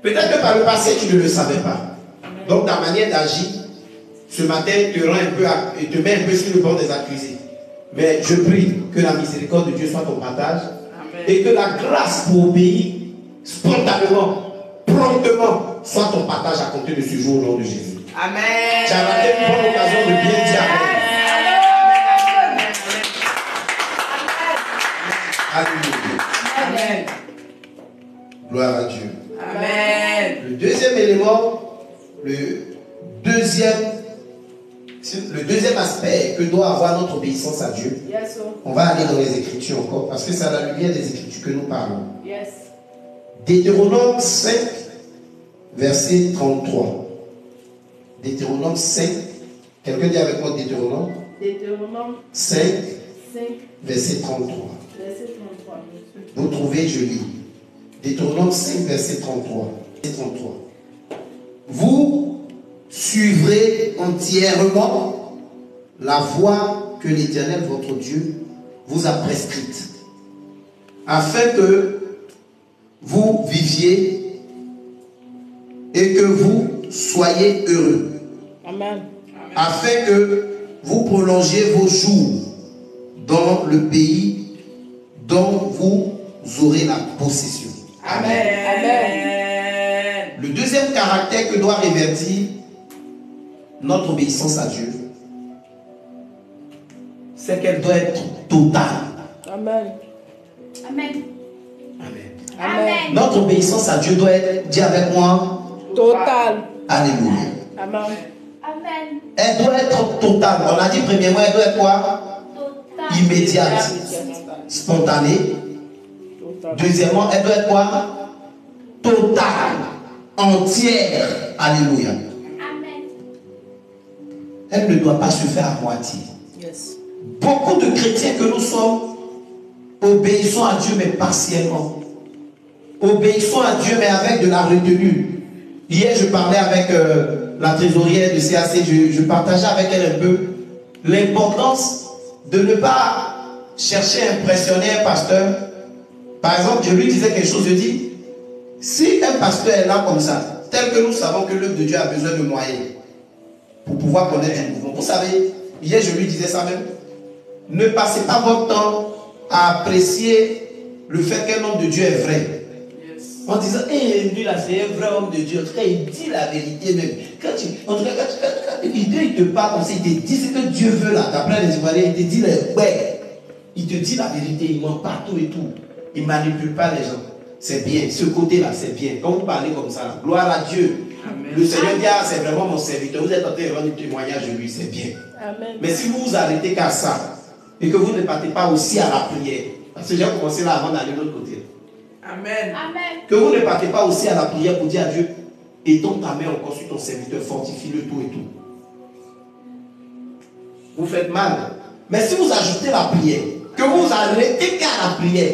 Peut-être que par le passé, tu ne le savais pas. Donc ta manière d'agir, ce matin, te met un peu sur le banc des accusés. Mais je prie que la miséricorde de Dieu soit ton partage. Amen. Et que la grâce pour obéir spontanément, promptement, soit ton partage à compter de ce jour au nom de Jésus. Amen. Tu as raté une bonne occasion de bien dire Amen. Alléluia. Amen. Gloire à Dieu. Amen. Le deuxième élément, le deuxième aspect que doit avoir notre obéissance à Dieu, Yes, sir. on va aller dans les Écritures encore, parce que c'est à la lumière des Écritures que nous parlons. Yes. Deutéronome 5, verset 33. Deutéronome 5, quelqu'un dit avec moi Deutéronome Deutéronome 5, 5, verset 33. verset 33. Vous trouvez, je lis. Deutéronome 5, verset 33. Verset 33. Vous suivrez entièrement la voie que l'Éternel, votre Dieu, vous a prescrite, afin que vous viviez et que vous soyez heureux. Amen. Afin que vous prolongiez vos jours dans le pays dont vous aurez la possession. Amen. Amen. Le deuxième caractère que doit revêtir notre obéissance à Dieu, c'est qu'elle doit être totale. Amen. Amen. Amen. Amen. Notre obéissance à Dieu doit être, dis avec moi, Total. alléluia. Amen. Amen. Elle doit être totale. On a dit premièrement, elle doit être quoi? Total. Immédiate, spontanée. Total. Deuxièmement, elle doit être quoi? Totale, entière. Alléluia. Amen. Elle ne doit pas se faire à moitié. Yes. Beaucoup de chrétiens que nous sommes obéissons à Dieu mais partiellement. Obéissons à Dieu mais avec de la retenue. Hier je parlais avec la trésorière de CAC, je partageais avec elle un peu l'importance de ne pas chercher à impressionner un pasteur. Par exemple, je lui disais quelque chose, je dis, Si un pasteur est là comme ça, tel que nous savons que l'œuvre de Dieu a besoin de moyens pour pouvoir connaître le mouvement. Vous savez, hier je lui disais ça même. Ne passez pas votre temps à apprécier le fait qu'un homme de Dieu est vrai. En disant, lui là c'est un vrai homme de Dieu. En tout cas, il dit la vérité même. Quand il te parle comme ça, il te dit ce que Dieu veut là. D'après les Ivoiriens, il te dit il te dit la vérité, il ment partout et tout. Il ne manipule pas les gens. C'est bien. Ce côté-là, c'est bien. Quand vous parlez comme ça, là, gloire à Dieu. Amen. Le Seigneur dit, c'est vraiment mon serviteur. Vous êtes en train de rendre un témoignage de lui, c'est bien. Amen. Mais si vous vous arrêtez qu'à ça, et que vous ne partez pas aussi à la prière, parce que j'ai commencé là avant d'aller de l'autre côté. Amen. Amen. Que vous ne partez pas aussi à la prière pour dire à Dieu, étends ta main encore sur ton serviteur, fortifie-le tout et tout. Vous faites mal. Mais si vous ajoutez la prière, que vous arrêtez qu'à la prière,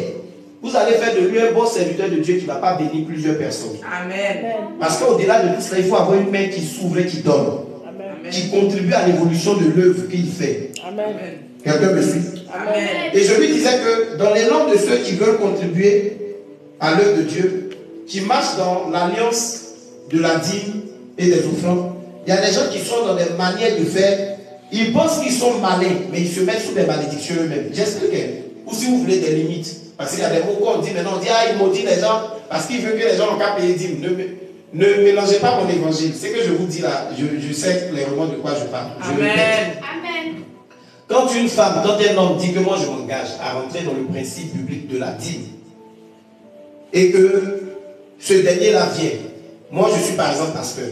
vous allez faire de lui un bon serviteur de Dieu qui ne va pas bénir plusieurs personnes. Amen. Parce qu'au-delà de tout cela, il faut avoir une main qui s'ouvre et qui donne. Amen. Qui contribue à l'évolution de l'œuvre qu'il fait. Amen. Quelqu'un me suit? Amen. Et je lui disais que dans les langues de ceux qui veulent contribuer à l'œuvre de Dieu, qui marchent dans l'alliance de la dîme et des offrandes, il y a des gens qui sont dans des manières de faire. Ils pensent qu'ils sont malins, mais ils se mettent sous des malédictions eux-mêmes. J'explique. Ou si vous voulez des limites. Parce qu'il y a des mots qu'on dit maintenant, on dit, il maudit les gens parce qu'il veut que les gens n'ont qu'à payer dîme. Ne mélangez pas mon évangile. Ce que je vous dis là, je sais clairement de quoi je parle. Amen. Amen. Quand une femme, quand un homme dit que moi je m'engage à rentrer dans le principe public de la dîme, et que ce dernier-là vient, moi je suis par exemple pasteur.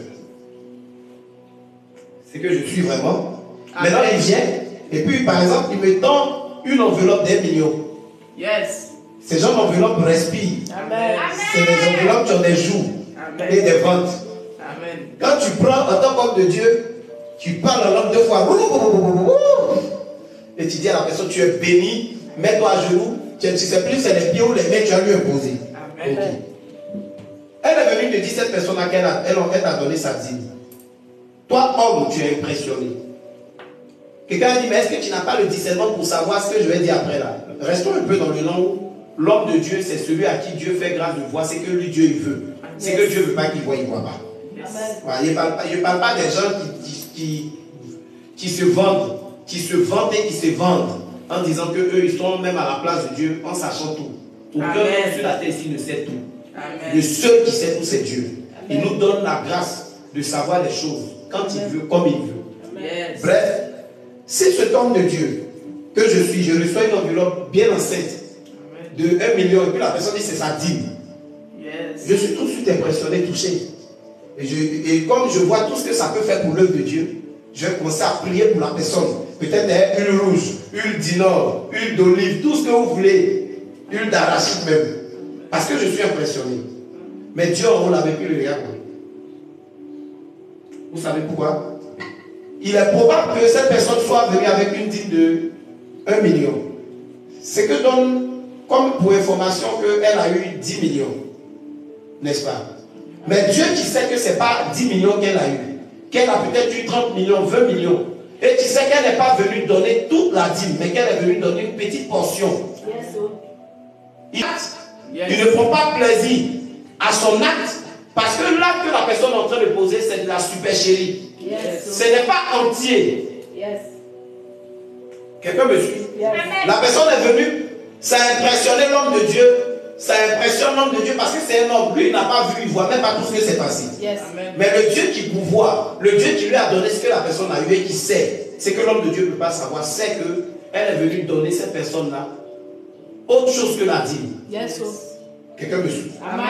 C'est que je suis vraiment. Amen. Maintenant il vient, et puis par exemple, il me tend une enveloppe d'1 million. Yes. Ces gens d'enveloppe respirent. Amen. C'est des enveloppes qui ont des jours. Amen. Et des ventes. Amen. Quand tu prends en tant qu'homme de Dieu, tu parles en langue 2 fois. Et tu dis à la personne, tu es béni, mets-toi à genoux. Tu ne sais plus c'est les pieds ou les mains que tu as lui imposé. Amen. Okay. Elle est venue te dire cette personne-là qu'elle t'a donné sa dîme. Toi, homme, tu es impressionné. Quelqu'un a dit, mais est-ce que tu n'as pas le discernement pour savoir ce que je vais dire après là? Restons un peu dans le nom où l'homme de Dieu, c'est celui à qui Dieu fait grâce de voir. C'est que lui, Dieu, il veut. C'est que Dieu ne veut pas qu'il voit, il ne voit pas. Voilà, je ne parle pas des gens qui se vendent, qui se vantent et qui se vendent en disant qu'eux, ils sont même à la place de Dieu en sachant tout. Aucun homme sur la terre ici ne sait tout. Amen. Le seul qui sait tout, c'est Dieu. Amen. Il nous donne la grâce de savoir les choses quand il veut, comme il veut. Yes. Bref, si cet homme de Dieu que je suis, je reçois une enveloppe bien enceinte de 1 million, et puis la personne dit c'est sa dîme. Yes. Je suis tout de suite impressionné, touché. Et comme je vois tout ce que ça peut faire pour l'œuvre de Dieu, je vais commencer à prier pour la personne. Peut-être huile rouge, huile d'inor, huile d'olive, tout ce que vous voulez, huile d'arachide même. Parce que je suis impressionné. Mais Dieu en haut n'avait plus le regard. Vous savez pourquoi? Il est probable que cette personne soit venue avec une dîme de 1 million. C'est que donne comme pour information qu'elle a eu 10 millions. N'est-ce pas? Mais Dieu qui sait que ce n'est pas 10 millions qu'elle a eu, qu'elle a peut-être eu 30 millions, 20 millions. Et tu sais qu'elle n'est pas venue donner toute la dîme, mais qu'elle est venue donner une petite portion. Il ne prend pas plaisir à son acte, parce que l'acte que la personne est en train de poser, c'est de la supercherie. Ce n'est pas entier. Quelqu'un me suit? La personne est venue, ça a impressionné l'homme de Dieu. Ça impressionne l'homme de Dieu parce que c'est un homme. Lui, il n'a pas vu, il ne voit même pas tout ce qui s'est passé. Mais le Dieu qui pouvoit, le Dieu qui lui a donné ce que la personne a eu et qui sait, c'est que l'homme de Dieu ne peut pas savoir, c'est qu'elle est venue donner cette personne-là autre chose que la dîme. Quelqu'un me suit? Amen.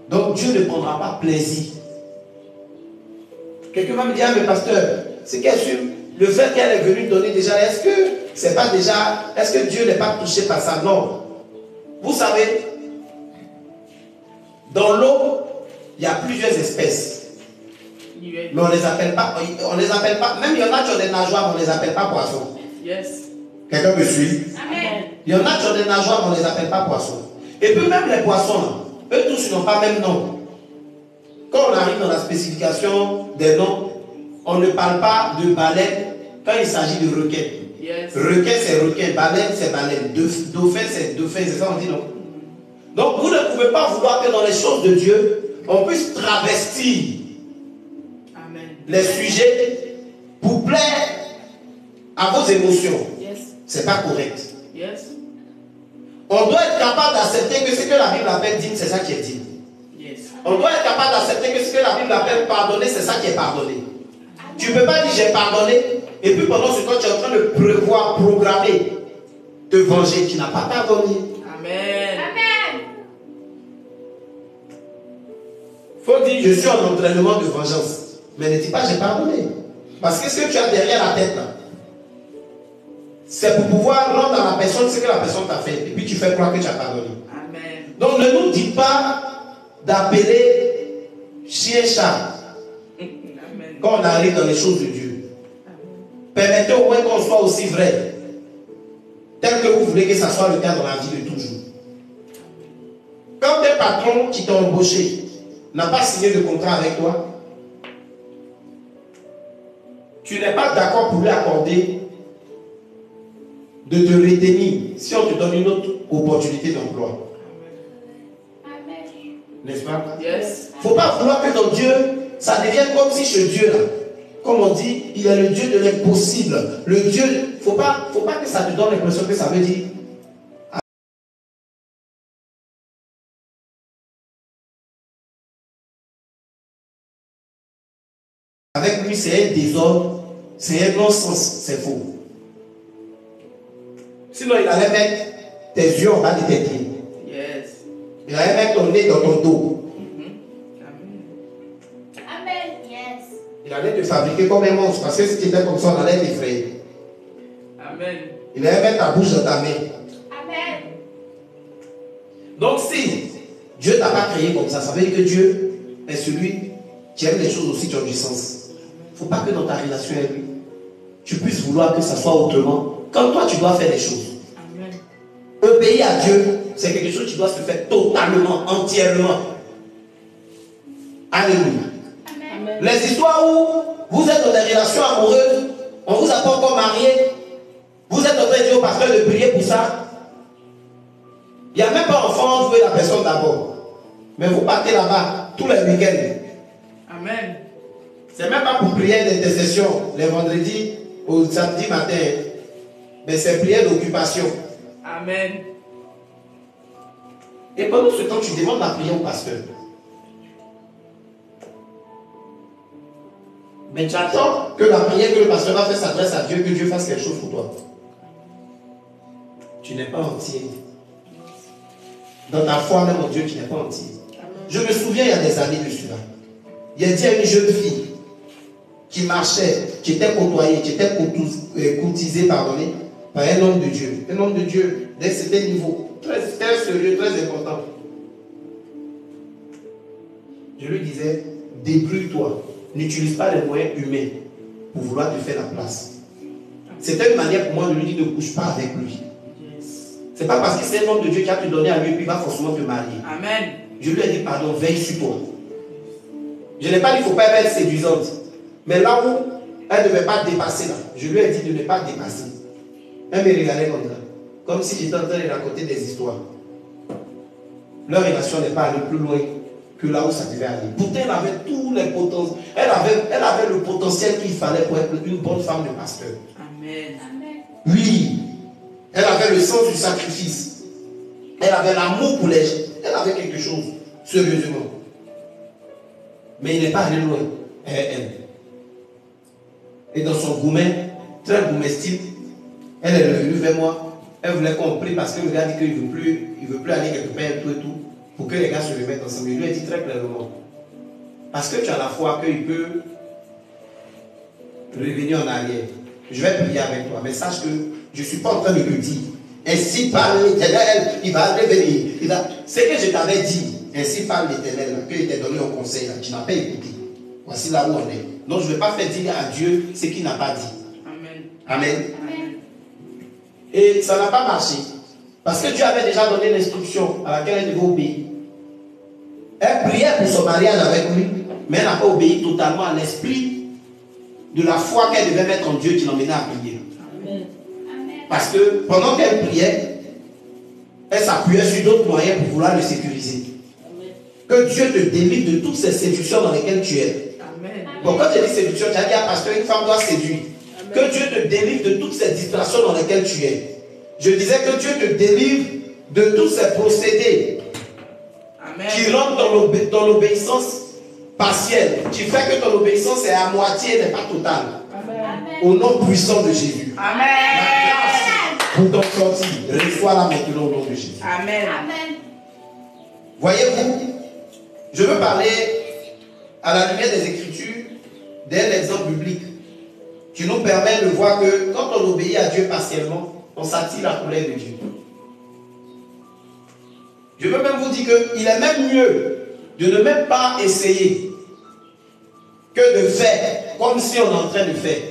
Donc Dieu ne prendra pas plaisir. Quelqu'un va me dire, mais pasteur, c'est qu'elle suit le fait qu'elle est venue donner déjà, est-ce que Dieu n'est pas touché par ça? Non. Vous savez, dans l'eau, il y a plusieurs espèces. Mais on ne les appelle pas, même il y en a qui ont des nageoires, mais on ne les appelle pas poissons. Quelqu'un me suit? Amen. Il y en a qui ont des nageoires, mais on ne les appelle pas poissons. Et puis même les poissons, eux tous, ils n'ont pas le même nom. Quand on arrive dans la spécification des noms, on ne parle pas de baleine quand il s'agit de requin. Requin, c'est requin. Baleine, c'est baleine. Dauphin, c'est dauphin. C'est ça on dit, non? Donc vous ne pouvez pas vouloir que dans les choses de Dieu, on puisse travestir les sujets pour plaire à vos émotions. C'est pas correct. On doit être capable d'accepter que ce que la Bible appelle digne, c'est ça qui est digne. On doit être capable d'accepter que ce que la Bible appelle pardonner, c'est ça qui est pardonné. Tu ne peux pas dire j'ai pardonné, et puis pendant ce temps, tu es en train de prévoir, programmer, te venger. Tu n'as pas pardonné. Amen. Amen. Faut dire je suis en entraînement de vengeance. Mais ne dis pas j'ai pardonné. Parce que ce que tu as derrière la tête là, c'est pour pouvoir rendre à la personne ce que la personne t'a fait. Et puis tu fais croire que tu as pardonné. Amen. Donc ne nous dis pas d'appeler chien-chat quand on arrive dans les choses de Dieu. Permettez au moins qu'on soit aussi vrai, tel que vous voulez que ça soit le cas dans la vie de toujours. Quand tes patrons qui t'ont embauché n'a pas signé de contrat avec toi, tu n'es pas d'accord pour lui accorder de te retenir si on te donne une autre opportunité d'emploi. Amen. N'est-ce pas? Yes. Il ne faut pas vouloir que dans Dieu, ça devienne comme si ce Dieu-là, comme on dit, il est le Dieu de l'impossible. Le Dieu, il ne faut pas que ça te donne l'impression que ça veut dire avec lui c'est un désordre, c'est un non-sens, c'est faux. Sinon il allait mettre tes yeux en bas de tes pieds. Yes. Il allait mettre ton nez dans ton dos. Amen. Yes. Il allait te fabriquer comme un monstre parce que si tu étais comme ça, on allait t'effrayer. Amen. Il allait mettre ta bouche dans ta main. Amen. Donc si Dieu ne t'a pas créé comme ça veut dire que Dieu est celui qui aime les choses aussi qui ont du sens. Il ne faut pas que dans ta relation avec lui, tu puisses vouloir que ça soit autrement. Quand toi, tu dois faire des choses. Amen. Obéir à Dieu, c'est quelque chose qui doit se faire totalement, entièrement. Alléluia. Amen. Les histoires où vous êtes dans des relations amoureuses, on ne vous a pas encore marié, vous êtes en train de dire au pasteur de prier pour ça. Il n'y a même pas enfant, vous voulez la personne d'abord. Mais vous partez là-bas tous les week-ends. Amen. C'est même pas pour prière d'intercession les vendredis ou samedi matin. Mais c'est prière d'occupation. Amen. Et pendant ce temps, tu demandes la prière au pasteur. Mais tu attends que la prière que le pasteur va faire s'adresse à Dieu, que Dieu fasse quelque chose pour toi. Tu n'es pas entier. Dans ta foi même en Dieu, tu n'es pas entier. Je me souviens il y a des années de cela. Il y a dit à une jeune fille qui marchait, qui était côtoyée, qui était courtisée, pardonnez, par un homme de Dieu. Un homme de Dieu d'un certain niveau, très sérieux, très important. Je lui disais, débrouille-toi. N'utilise pas les moyens humains pour vouloir te faire la place. C'était une manière pour moi de lui dire ne couche pas avec lui. C'est pas parce que c'est un homme de Dieu qui a te donné à lui puis il va forcément te marier. Amen. Je lui ai dit pardon, veille sur toi. Je n'ai pas dit qu'il ne faut pas être séduisante. Mais là où elle ne devait pas dépasser là, je lui ai dit de ne pas dépasser. Elle me regardait comme ça. Comme si j'étais en train de raconter des histoires. Leur relation n'est pas allée plus loin que là où ça devait aller. Pourtant, elle avait tous les potentiels. Elle avait le potentiel qu'il fallait pour être une bonne femme de pasteur. Amen. Amen. Oui. Elle avait le sens du sacrifice. Elle avait l'amour pour les gens. Elle avait quelque chose, sérieusement. Mais il n'est pas allé loin. Elle. Et dans son gourmet, très gourmet-style, elle est venue vers moi. Elle voulait qu'on prie parce que le gars dit qu'il ne veut plus aller quelque part et tout, pour que les gars se remettent ensemble. Je lui ai dit très clairement, parce que tu as la foi qu'il peut revenir en arrière. Je vais prier avec toi, mais sache que je ne suis pas en train de lui dire, ainsi parle l'Éternel, il va revenir. C'est que je t'avais dit, ainsi parle l'Éternel, qu'il t'a donné un conseil, là, tu n'as pas écouté. Voici là où on est. Donc je ne vais pas faire dire à Dieu ce qu'il n'a pas dit. Amen. Amen. Amen. Et ça n'a pas marché. Parce que Dieu avait déjà donné l'instruction à laquelle elle devait obéir. Elle priait pour son mariage avec lui, mais elle n'a pas obéi totalement à l'esprit de la foi qu'elle devait mettre en Dieu qui l'emmenait à prier. Amen. Amen. Parce que pendant qu'elle priait, elle s'appuyait sur d'autres moyens pour vouloir le sécuriser. Que Dieu te délivre de toutes ces séductions dans lesquelles tu es. Bon, quand tu dis séduction, tu as dit à pasteur, une femme doit séduire. Que Dieu te délivre de toutes ces distractions dans lesquelles tu es. Je disais que Dieu te délivre de tous ces procédés qui rentrent dans l'obéissance partielle. Tu fais que ton obéissance est à moitié, n'est pas totale. Au nom puissant de Jésus. Amen. Pour t'en sortir, reçois-la maintenant au nom de Jésus. Amen. Voyez-vous, je veux parler à la lumière des Écritures d'un exemple biblique qui nous permet de voir que quand on obéit à Dieu partiellement, on s'attire la colère de Dieu. Je veux même vous dire qu'il est même mieux de ne même pas essayer que de faire comme si on est en train de faire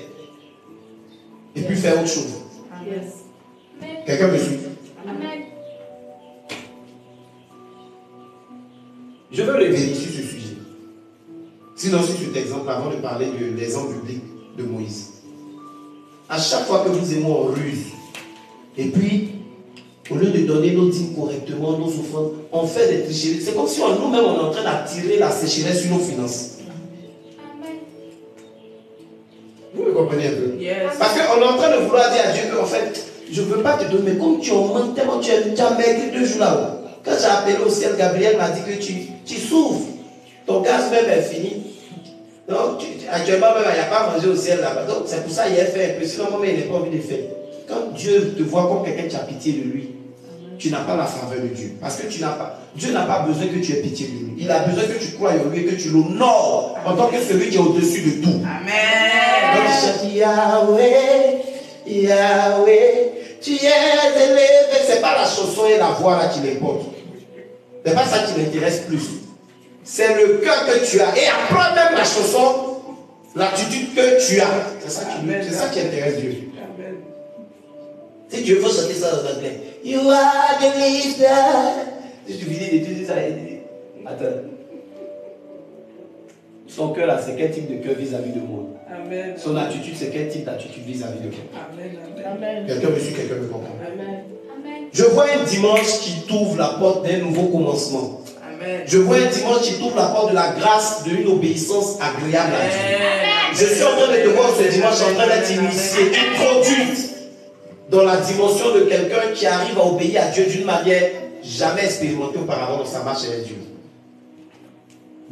et puis faire autre chose. Quelqu'un me suit? Amen. Je veux revenir sur ce sujet. Sinon, sur cet exemple, avant de parler de l'exemple biblique de Moïse. À chaque fois que nous aimons, on ruse. Et puis, au lieu de donner nos dîmes correctement, nos offrandes, on fait des tricheries. C'est comme si nous-mêmes, on est en train d'attirer la sécheresse sur nos finances. Amen. Vous me comprenez un peu? Yes. Parce qu'on est en train de vouloir dire à Dieu qu'en fait, je ne veux pas te donner, mais comme tu en manques tellement, tu as maigri 2 jours là-haut. Quand j'ai appelé au ciel, Gabriel m'a dit que tu souffres. Ton gaz même est fini. Donc, actuellement, même, il n'y a pas mangé au ciel là-bas. Donc, c'est pour ça qu'il a fait un peu. Sinon, moi, il n'a pas envie de faire. Quand Dieu te voit comme quelqu'un qui a pitié de lui, tu n'as pas la faveur de Dieu. Parce que Dieu n'a pas besoin que tu aies pitié de lui. Il a besoin que tu croies en lui et que tu l'honores en tant que celui qui est au-dessus de tout. Amen. Donc, je dis Yahweh, Yahweh, tu es élevé. Ce n'est pas la chanson et la voix là qui l'importe. Ce n'est pas ça qui m'intéresse plus. C'est le cœur que tu as. Et après même la chanson, l'attitude que tu as. C'est ça qui intéresse Dieu. Amen. Si Dieu veut chanter ça en anglais, You are the leader. Si tu finis d'étudier ça, attends. Son cœur là, c'est quel type de cœur vis-à-vis de moi? Amen. Son attitude, c'est quel type d'attitude vis-à-vis de moi? Amen. Amen. Quelqu'un me suit, quelqu'un me comprend. Amen. Amen. Je vois un dimanche qui t'ouvre la porte d'un nouveau commencement. Amen. Je vois un dimanche qui t'ouvre la porte de la grâce d'une obéissance agréable à Dieu. Amen. Je suis en train de te voir ce dimanche en train d'être initié, introduite dans la dimension de quelqu'un qui arrive à obéir à Dieu d'une manière jamais expérimentée auparavant dans sa marche avec Dieu.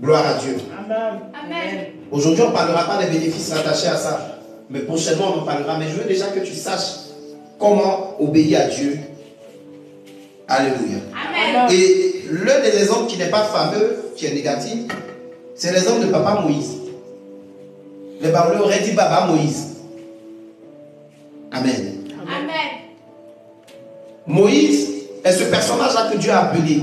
Gloire à Dieu. Amen. Amen. Aujourd'hui, on ne parlera pas des bénéfices rattachés à ça. Mais prochainement, on en parlera. Mais je veux déjà que tu saches comment obéir à Dieu. Alléluia. Amen. Et l'un des exemples qui n'est pas fameux, qui est négatif, c'est l'exemple de Papa Moïse. Les Babyloniens auraient dit Baba Moïse. Amen. Amen. Moïse est ce personnage-là que Dieu a appelé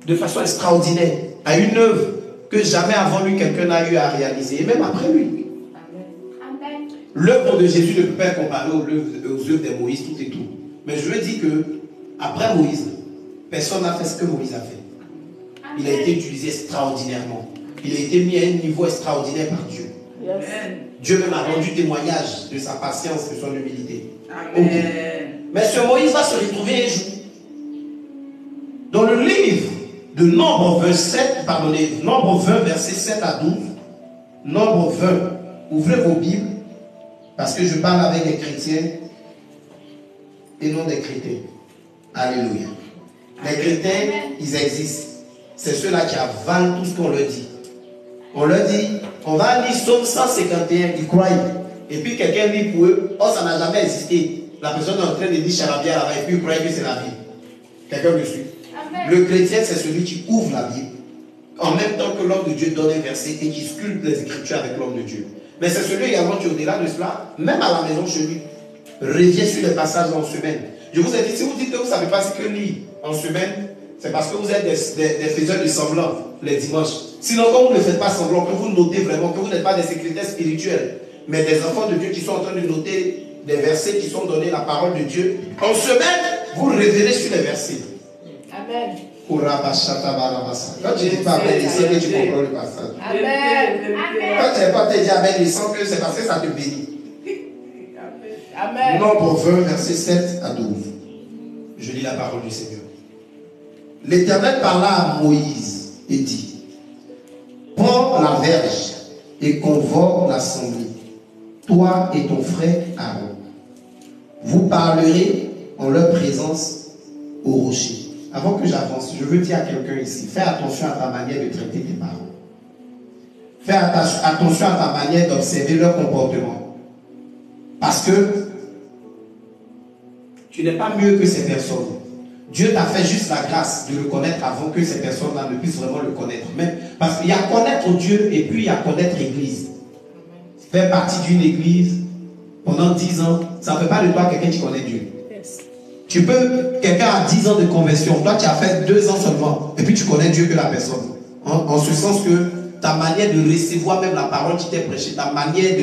de façon extraordinaire à une œuvre que jamais avant lui quelqu'un n'a eu à réaliser, et même après lui. Amen. L'œuvre de Jésus ne peut pas être comparée aux œuvres de Moïse, tout et tout. Mais je veux dire que après Moïse, personne n'a fait ce que Moïse a fait. Il a été utilisé extraordinairement. Il a été mis à un niveau extraordinaire par Dieu. Amen. Dieu même a rendu témoignage de sa patience, de son humilité. Amen. Mais ce Moïse va se retrouver un jour dans le livre de Nombre 20, versets 7 à 12. Nombre 20. Ouvrez vos Bibles, parce que je parle avec des chrétiens et non des chrétiens. Alléluia. Les chrétiens, ils existent. C'est ceux-là qui avalent tout ce qu'on leur dit. On leur dit, on va lire Psaume 151, ils croient. Et puis quelqu'un lit pour eux, oh ça n'a jamais existé. La personne est en train de lire charabia là-bas et puis il croit que c'est la Bible. Quelqu'un me suit? Amen. Le chrétien, c'est celui qui ouvre la Bible en même temps que l'homme de Dieu donne un verset et qui sculpte les Écritures avec l'homme de Dieu. Mais c'est celui également qui, au-delà de cela, même à la maison chez lui, revient sur les passages en semaine. Je vous ai dit, si vous dites que vous ne savez pas ce que lire en semaine, c'est parce que vous êtes des faiseurs de semblant les dimanches. Sinon, quand vous ne faites pas semblant, que vous notez vraiment, que vous n'êtes pas des secrétaires spirituels, mais des enfants de Dieu qui sont en train de noter des versets qui sont donnés, la parole de Dieu, en semaine, vous révélez sur les versets. Amen. Quand je dis pas Amen, il sait que tu comprends le passage. Amen. Quand tu n'es pas dit Amen, il sent que c'est parce que ça te bénit. Amen. Nombre 20, versets 7 à 12. Je la parole du Seigneur. L'Éternel parla à Moïse et dit, prends la verge et convoque l'assemblée, toi et ton frère Aaron. Vous parlerez en leur présence au rocher. Avant que j'avance, je veux dire à quelqu'un ici, fais attention à ta manière de traiter tes parents. Fais attention à ta manière d'observer leur comportement. Parce que tu n'es pas mieux que ces personnes. Dieu t'a fait juste la grâce de le connaître avant que ces personnes-là ne puissent vraiment le connaître. Même parce qu'il y a connaître Dieu et puis il y a connaître l'Église. Faire partie d'une Église pendant 10 ans, ça ne fait pas de toi quelqu'un qui connaît Dieu. Tu peux, quelqu'un a 10 ans de conversion, toi tu as fait 2 ans seulement, et puis tu connais Dieu que la personne. En ce sens que ta manière de recevoir même la parole qui t'est prêchée, ta manière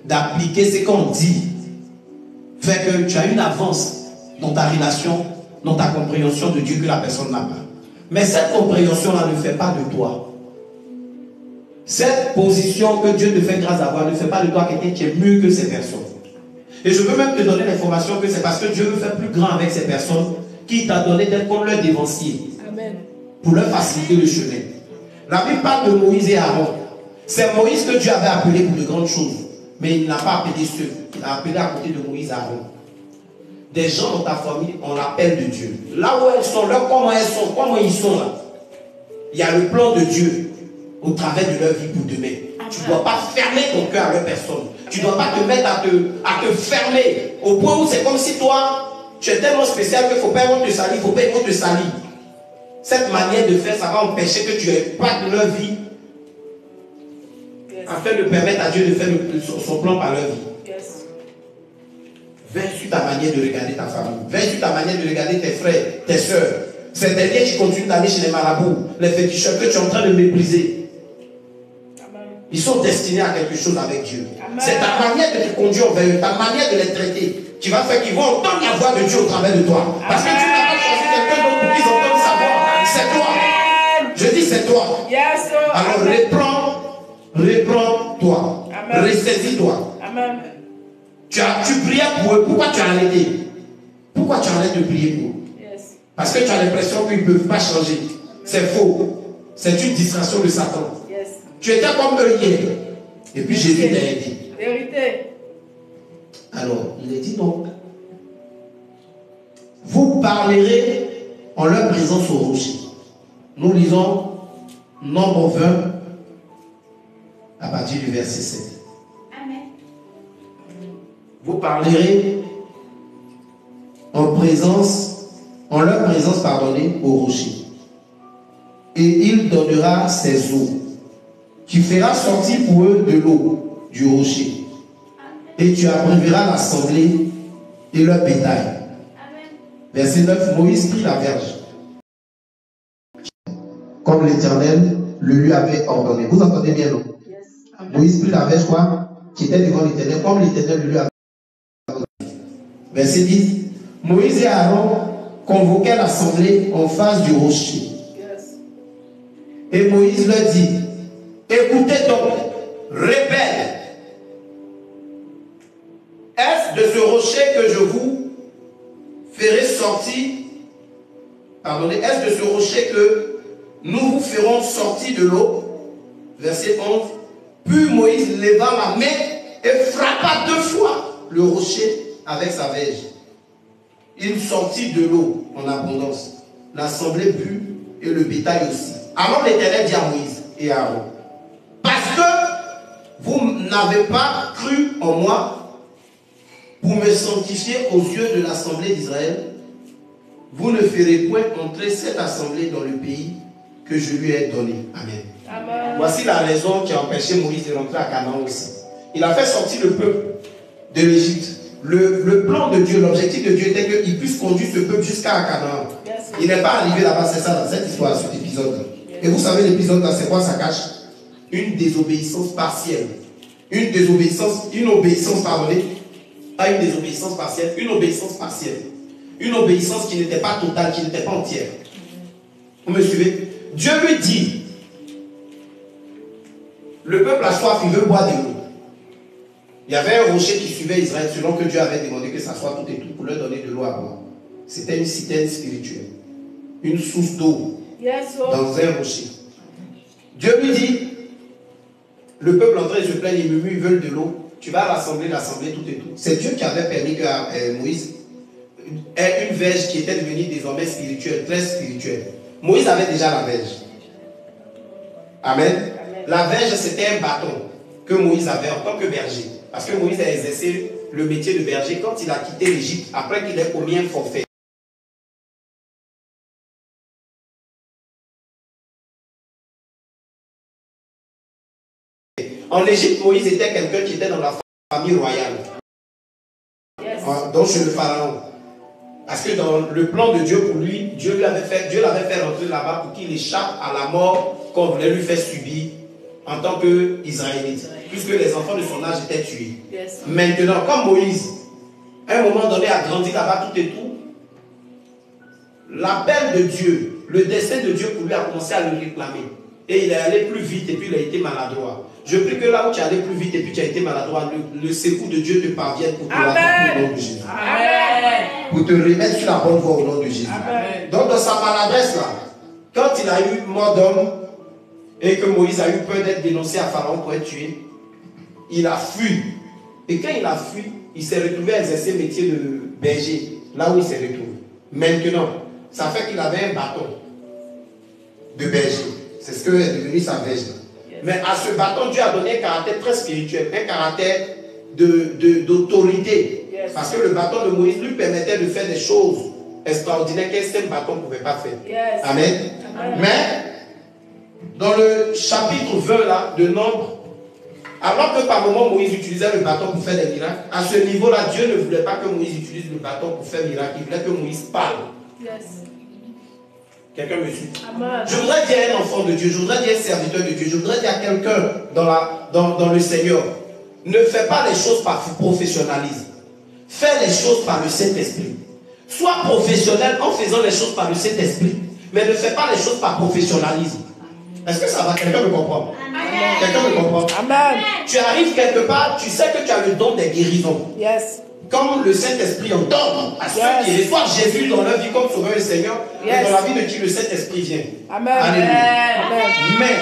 d'appliquer ce qu'on dit, fait que tu as une avance dans ta relation, dans ta compréhension de Dieu que la personne n'a pas. Mais cette compréhension-là ne fait pas de toi. Cette position que Dieu te fait grâce d'avoir ne fait pas de toi quelqu'un qui est mieux que ces personnes. Et je peux même te donner l'information que c'est parce que Dieu veut faire plus grand avec ces personnes qui t'a donné d'être comme leur dévancier. Amen. Pour leur faciliter le chemin. La Bible parle de Moïse et Aaron. C'est Moïse que Dieu avait appelé pour de grandes choses. Mais il n'a pas appelé ceux. Il a appelé à côté de Moïse Aaron. Des gens dans ta famille, on l'appelle de Dieu. Là où elles sont, là, comment elles sont, comment ils sont là. Il y a le plan de Dieu au travers de leur vie pour demain. Tu ne dois pas fermer ton cœur à leur personne. Tu ne dois pas te mettre à te fermer au point où c'est comme si toi, tu es tellement spécial qu'il ne faut pas qu'on te salit, il ne faut pas qu'on te salit. Cette manière de faire, ça va empêcher que tu impactes leur vie afin de permettre à Dieu de faire son plan par leur vie. Viens sur ta manière de regarder ta famille. Viens sur ta manière de regarder tes frères, tes soeurs. Ces derniers qui continuent d'aller chez les marabouts, les féticheurs que tu es en train de mépriser. Ils sont destinés à quelque chose avec Dieu. C'est ta manière de te conduire vers eux, ta manière de les traiter, qui va faire qu'ils vont entendre la voix de Dieu au travers de toi. Parce que tu n'as pas choisi quelqu'un d'autre pour qu'ils entendent sa voix. C'est toi. Je dis c'est toi. Alors reprends-toi. Ressaisis-toi. Tu priais pour eux. Pourquoi tu as arrêté? Pourquoi tu arrêtes de prier pour eux? Parce que tu as l'impression qu'ils ne peuvent pas changer. C'est faux. C'est une distraction de Satan. Tu étais comme eux hier. Et puis Jésus t'a aidé. Vérité. Alors, il est dit donc, vous parlerez en leur présence au rocher. Nous lisons Nombre 20 à partir du verset 7. Amen. Vous parlerez en leur présence, au rocher. Et il donnera ses eaux. Tu feras sortir pour eux de l'eau du rocher. Et tu abreuveras l'assemblée et leur bétail. Amen. Verset 9, Moïse prit la verge, comme l'Éternel le lui avait ordonné. Vous entendez bien, non? Yes. Moïse prit la verge, quoi, qui était devant l'Éternel, comme l'Éternel le lui avait ordonné. Verset 10, Moïse et Aaron convoquaient l'assemblée en face du rocher. Yes. Et Moïse leur dit, écoutez donc, rebelles, est-ce de ce rocher que je vous ferai sortir, est-ce de ce rocher que nous vous ferons sortir de l'eau? Verset 11. Puis Moïse leva la main et frappa 2 fois le rocher avec sa verge. Il sortit de l'eau en abondance. L'assemblée but et le bétail aussi. Alors l'Éternel dit à Moïse et à Aaron, parce que vous n'avez pas cru en moi pour me sanctifier aux yeux de l'assemblée d'Israël, vous ne ferez point entrer cette assemblée dans le pays que je lui ai donné. Amen. Amen. Voici la raison qui a empêché Moïse de rentrer à Canaan aussi. Il a fait sortir le peuple de l'Égypte. Le plan de Dieu, l'objectif de Dieu était qu'il puisse conduire ce peuple jusqu'à Canaan. Il n'est pas arrivé là-bas, c'est ça, dans cette histoire, cet épisode. Et vous savez, l'épisode là, c'est quoi ça cache? Une désobéissance partielle. Une obéissance, pardonnez. Pas une désobéissance partielle, une obéissance partielle. Une obéissance qui n'était pas totale, qui n'était pas entière. Vous me suivez? Dieu lui dit, le peuple a soif, il veut boire de l'eau. Il y avait un rocher qui suivait Israël selon que Dieu avait demandé que ça soit tout et tout pour leur donner de l'eau à boire. C'était une citerne spirituelle. Une source d'eau dans un rocher. Dieu lui dit, le peuple en train de se plaindre, ils murmurent, ils veulent de l'eau. Tu vas rassembler, tout et tout. C'est Dieu qui avait permis que Moïse ait une verge qui était devenue désormais spirituelle, très spirituelle. Moïse avait déjà la verge. Amen. La verge, c'était un bâton que Moïse avait en tant que berger. Parce que Moïse a exercé le métier de berger quand il a quitté l'Égypte, après qu'il ait commis un forfait. En Égypte, Moïse était quelqu'un qui était dans la famille royale. Donc chez le pharaon. Parce que dans le plan de Dieu pour lui, Dieu l'avait fait rentrer là-bas pour qu'il échappe à la mort qu'on voulait lui faire subir en tant qu'Israélite. Puisque les enfants de son âge étaient tués. Maintenant, comme Moïse, à un moment donné, a grandi là-bas tout et tout, l'appel de Dieu, le dessein de Dieu pour lui a commencé à le réclamer. Et il est allé plus vite et puis il a été maladroit. Je prie que là où tu es allé plus vite et puis tu as été maladroit, le secours de Dieu te parvienne pour te rattraper au nom de Jésus. Amen. Pour te remettre sur la bonne voie au nom de Jésus. Amen. Donc dans sa maladresse là, quand il a eu mort d'homme et que Moïse a eu peur d'être dénoncé à Pharaon pour être tué, il a fui. Et quand il a fui, il s'est retrouvé à exercer le métier de berger, là où il s'est retrouvé. Maintenant, ça fait qu'il avait un bâton de berger. C'est ce que est devenu sa verge. Mais à ce bâton, Dieu a donné un caractère très spirituel, un caractère d'autorité. Parce que le bâton de Moïse lui permettait de faire des choses extraordinaires qu'un seul bâton ne pouvait pas faire. Amen. Mais dans le chapitre 20 là, de Nombre, alors que par moment Moïse utilisait le bâton pour faire des miracles, à ce niveau-là, Dieu ne voulait pas que Moïse utilise le bâton pour faire des miracles. Il voulait que Moïse parle. Quelqu'un me suit? Amen. Je voudrais dire à un enfant de Dieu, je voudrais dire à un serviteur de Dieu, je voudrais dire à quelqu'un dans le Seigneur, ne fais pas les choses par professionnalisme. Fais les choses par le Saint-Esprit. Sois professionnel en faisant les choses par le Saint-Esprit, mais ne fais pas les choses par professionnalisme. Est-ce que ça va? Quelqu'un me comprend? Amen. Quelqu'un me comprend? Amen. Tu arrives quelque part, tu sais que tu as le don des guérisons. Comme le Saint-Esprit en donne à ceux qui reçoivent Jésus dans leur vie comme Sauveur et Seigneur, et dans la vie de qui le Saint-Esprit vient. Amen. Alléluia. Mais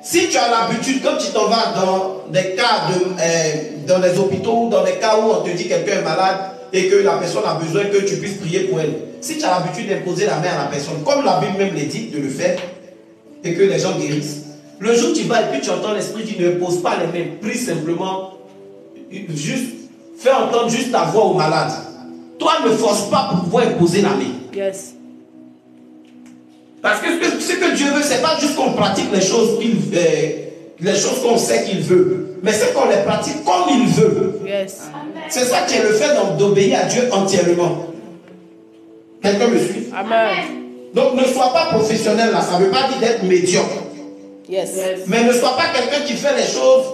si tu as l'habitude, quand tu t'en vas dans des cas dans des hôpitaux, dans des cas où on te dit que quelqu'un est malade et que la personne a besoin que tu puisses prier pour elle, si tu as l'habitude d'imposer la main à la personne, comme la Bible même les dit de le faire, et que les gens guérissent, le jour où tu vas et puis tu entends l'Esprit qui ne pose pas les mains, prie simplement, juste fais entendre juste ta voix au malade. Toi, ne force pas pour pouvoir imposer la main. Parce que ce que Dieu veut, c'est pas juste qu'on pratique les choses qu'on sait qu'il veut, mais c'est qu'on les pratique comme il veut. C'est ça qui est le fait d'obéir à Dieu entièrement. Quelqu'un me suit? Amen. Donc ne sois pas professionnel là, ça ne veut pas dire d'être médiocre. Mais ne sois pas quelqu'un qui fait les choses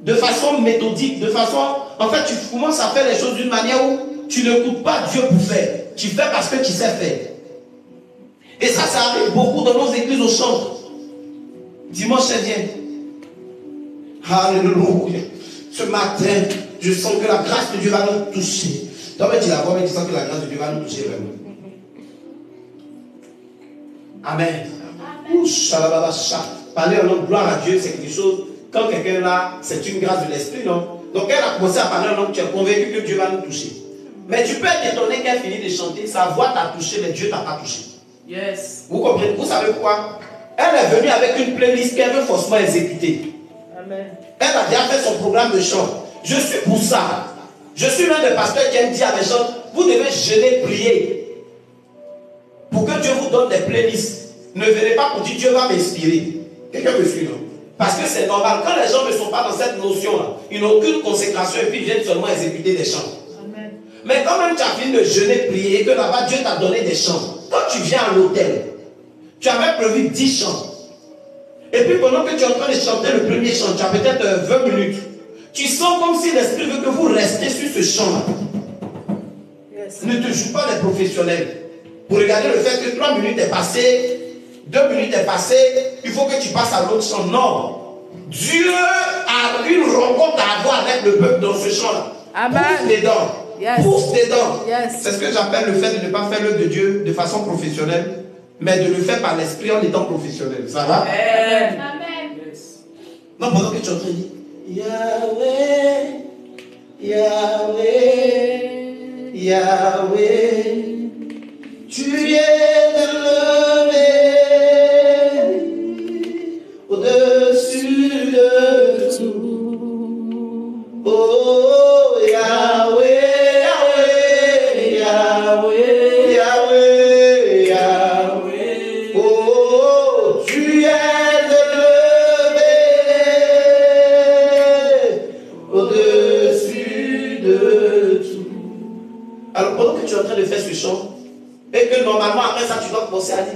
de façon méthodique, de façon... En fait, tu commences à faire les choses d'une manière où tu n'écoutes pas Dieu pour faire. Tu fais parce que tu sais faire. Et ça arrive beaucoup dans nos églises au centre. Dimanche c'est bien. Alléluia. Ce matin, je sens que la grâce de Dieu va nous toucher. Toi, tu la vois, mais tu sens que la grâce de Dieu va nous toucher vraiment. Amen. Parler en langue, gloire à Dieu, c'est quelque chose. Quand quelqu'un est là, c'est une grâce de l'esprit, non? Donc elle a commencé à parler en langue, tu es convaincu que Dieu va nous toucher. Mais tu peux être étonné qu'elle finit de chanter, sa voix t'a touché, mais Dieu t'a pas touché. Vous comprenez? Vous savez pourquoi? Elle est venue avec une playlist qu'elle veut forcément exécuter. Amen. Elle a déjà fait son programme de chant. Je suis pour ça. Je suis l'un des pasteurs qui aime dire à mes gens, vous devez jeûner, prier. Pour que Dieu vous donne des playlists. Ne venez pas pour dire Dieu va m'inspirer. Quelqu'un me suit, non? Parce que c'est normal. Quand les gens ne sont pas dans cette notion-là, ils n'ont aucune consécration et puis ils viennent seulement exécuter des chants. Amen. Mais quand même tu as fini de jeûner, prier et que là-bas Dieu t'a donné des chants. Quand tu viens à l'hôtel, tu avais prévu 10 chants. Et puis pendant que tu es en train de chanter le premier chant, tu as peut-être 20 minutes. Tu sens comme si l'Esprit veut que vous restez sur ce chant-là. Ne te joue pas les professionnels. Pour regarder le fait que 3 minutes est passé, 2 minutes est passé, il faut que tu passes à l'autre chant. Non. Dieu a une rencontre à avoir avec le peuple dans ce chant-là. Pousse les dents. Yes. pousse dedans. Yes. C'est ce que j'appelle le fait de ne pas faire l'œuvre de Dieu de façon professionnelle, mais de le faire par l'esprit en étant professionnel. Ça va? Amen. Amen. Yes. Non, pendant que tu es en train de dire Yahweh, Yahweh, Yahweh, tu es élevé au-dessus de tout. Oh Yahweh, Yahweh, Yahweh, Yahweh, Yahweh. Oh, tu es élevé au-dessus de tout. Alors pendant que tu es en train de faire ce chant, et que normalement après ça tu dois commencer à dire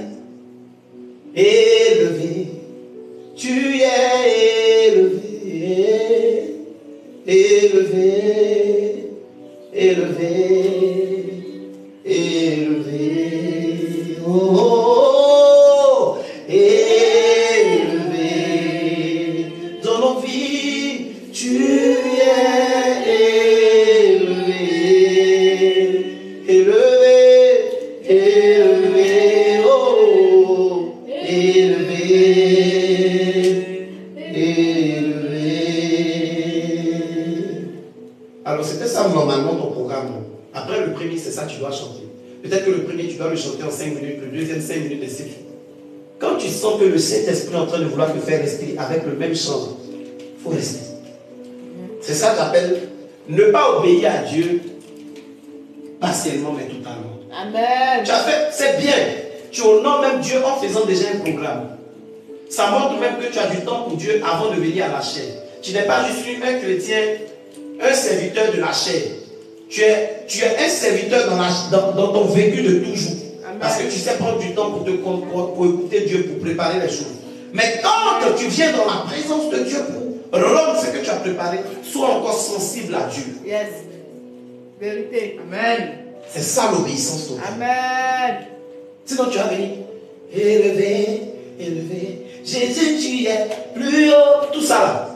élevé, tu es élevé, élevé, élevé, élevé, oh, élevé, dans nos vies, tu es élevé, élevé, élevé, oh, élevé, élevé. Alors c'était ça normalement ton programme. Après le premier, c'est ça que tu dois chanter. Peut-être que le premier, tu dois le chanter en 5 minutes, le deuxième 5 minutes, et c'est tout. Quand tu sens que le Saint-Esprit est en train de vouloir te faire rester avec le même chant, il faut rester. C'est ça que j'appelle ne pas obéir à Dieu partiellement mais totalement. Amen. Tu as fait, c'est bien. Tu honores même Dieu en faisant déjà un programme. Ça montre même que tu as du temps pour Dieu avant de venir à la chair. Tu n'es pas juste un chrétien, un serviteur de la chair. Tu es un serviteur dans ton vécu de toujours. Amen. Parce que tu sais prendre du temps pour écouter Dieu, pour préparer les choses. Mais quand tu viens dans la présence de Dieu pour rendre ce que tu as préparé, sois encore sensible à Dieu. Yes. Vérité. Amen. C'est ça l'obéissance totale. Amen. Sinon tu vas venir élevé, élevé. Jésus, tu es plus haut. Tout ça là.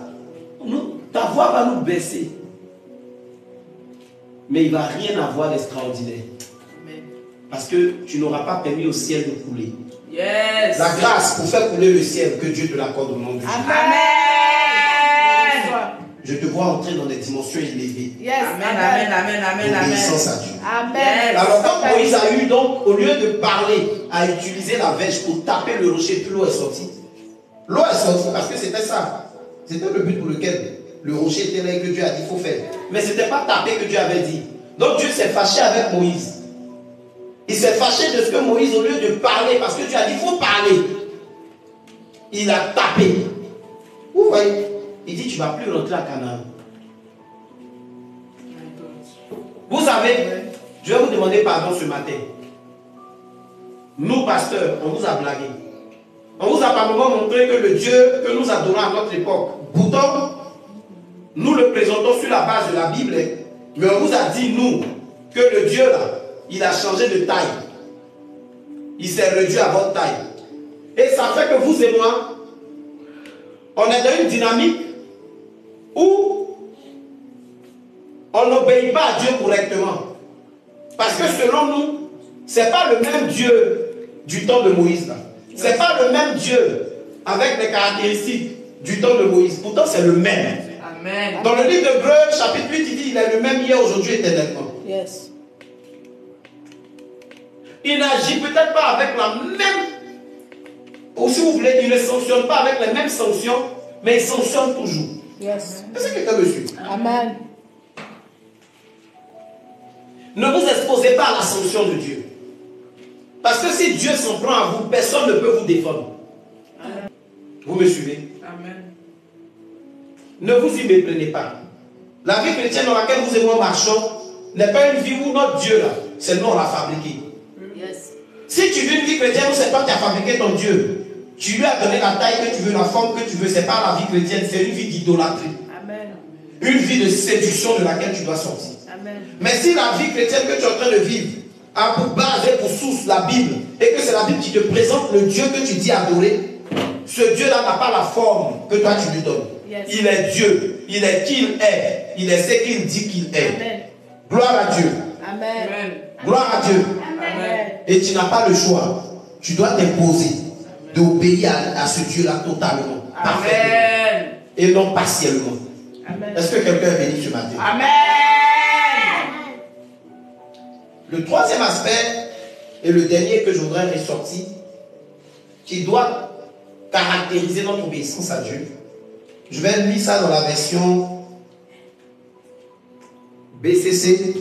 Ta voix va nous baisser. Mais il ne va rien avoir d'extraordinaire. Amen. Parce que tu n'auras pas permis au ciel de couler. Yes. La grâce pour faire couler le ciel, que Dieu te l'accorde au nom de Jésus. Amen. Je te vois entrer dans des dimensions élevées. Yes. Amen, amen, amen, amen, D'obéissance amen. à Dieu. Amen. Alors quand Moïse a eu donc, au lieu de parler, à utiliser la verge pour taper le rocher, puis l'eau est sortie. L'eau est sortie parce que c'était ça. C'était le but pour lequel le rocher était là et que Dieu a dit il faut faire. Mais ce n'était pas taper que Dieu avait dit. Donc Dieu s'est fâché avec Moïse. Il s'est fâché de ce que Moïse, au lieu de parler, parce que Dieu a dit il faut parler, il a tapé. Vous voyez, il dit tu ne vas plus rentrer à Canaan. Vous savez, je vais vous demander pardon ce matin. Nous, pasteurs, on vous a blagué. On vous a probablement montré que le Dieu que nous adorons à notre époque, pourtant, nous le présentons sur la base de la Bible, mais on vous a dit, nous, que le Dieu là, il a changé de taille. Il s'est réduit à votre taille. Et ça fait que vous et moi, on est dans une dynamique où on n'obéit pas à Dieu correctement. Parce que selon nous, ce n'est pas le même Dieu du temps de Moïse. Ce n'est pas le même Dieu avec les caractéristiques du temps de Moïse. Pourtant, c'est le même. Amen. Dans le livre de Hébreux, chapitre 8, il dit il est le même hier, aujourd'hui, éternellement. Yes. Il n'agit peut-être pas avec la même, ou si vous voulez, il ne sanctionne pas avec les mêmes sanctions, mais il sanctionne toujours. Yes. Est-ce que quelqu'un me suit? Amen. Ne vous exposez pas à la sanction de Dieu. Parce que si Dieu s'en prend à vous, personne ne peut vous défendre. Amen. Vous me suivez? Amen. Ne vous y méprenez pas. La vie chrétienne dans laquelle vous et moi marchons n'est pas une vie où notre Dieu là, c'est nous on l'a fabriqué. Yes. Si tu veux une vie chrétienne où c'est toi qui as fabriqué ton Dieu, tu lui as donné la taille que tu veux, la forme que tu veux, c'est pas la vie chrétienne, c'est une vie d'idolâtrie. Amen. Une vie de séduction de laquelle tu dois sortir. Amen. Mais si la vie chrétienne que tu es en train de vivre a pour base et pour source la Bible, et que c'est la Bible qui te présente le Dieu que tu dis adorer, ce Dieu-là n'a pas la forme que toi tu lui donnes. Yes. Il est Dieu, il est qui il est ce qu'il dit qu'il est. Amen. Gloire à Dieu. Amen. Gloire à Dieu. Amen. Et tu n'as pas le choix. Tu dois t'imposer d'obéir à ce Dieu-là totalement. Parfaitement. Amen. Et non partiellement. Amen. Est-ce que quelqu'un est béni ce matin? Amen. Le troisième aspect et le dernier que je voudrais ressortir, qui doit caractériser notre obéissance à Dieu. Je vais lire ça dans la version BCC.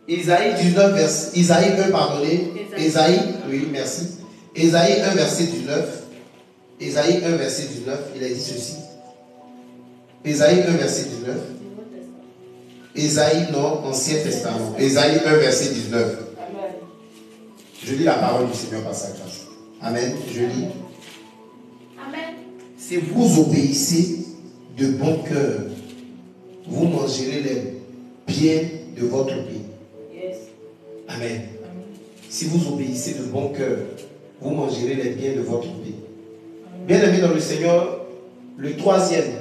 Isaïe 19, verset, Isaïe 1, pardonnez. Isaïe, oui, merci. Isaïe 1, verset 19. Isaïe 1, verset 19, il a dit ceci. Isaïe 1, verset 19. Isaïe, non, Ancien Testament. Isaïe 1, verset 19. Amen. Je lis la parole du Seigneur par sa grâce. Amen. Je lis. Amen. Si vous obéissez de bon cœur, vous mangerez les biens de votre pays. Yes. Amen. Si vous obéissez de bon cœur, vous mangerez les biens de votre pays. Bien-aimé dans le Seigneur, le troisième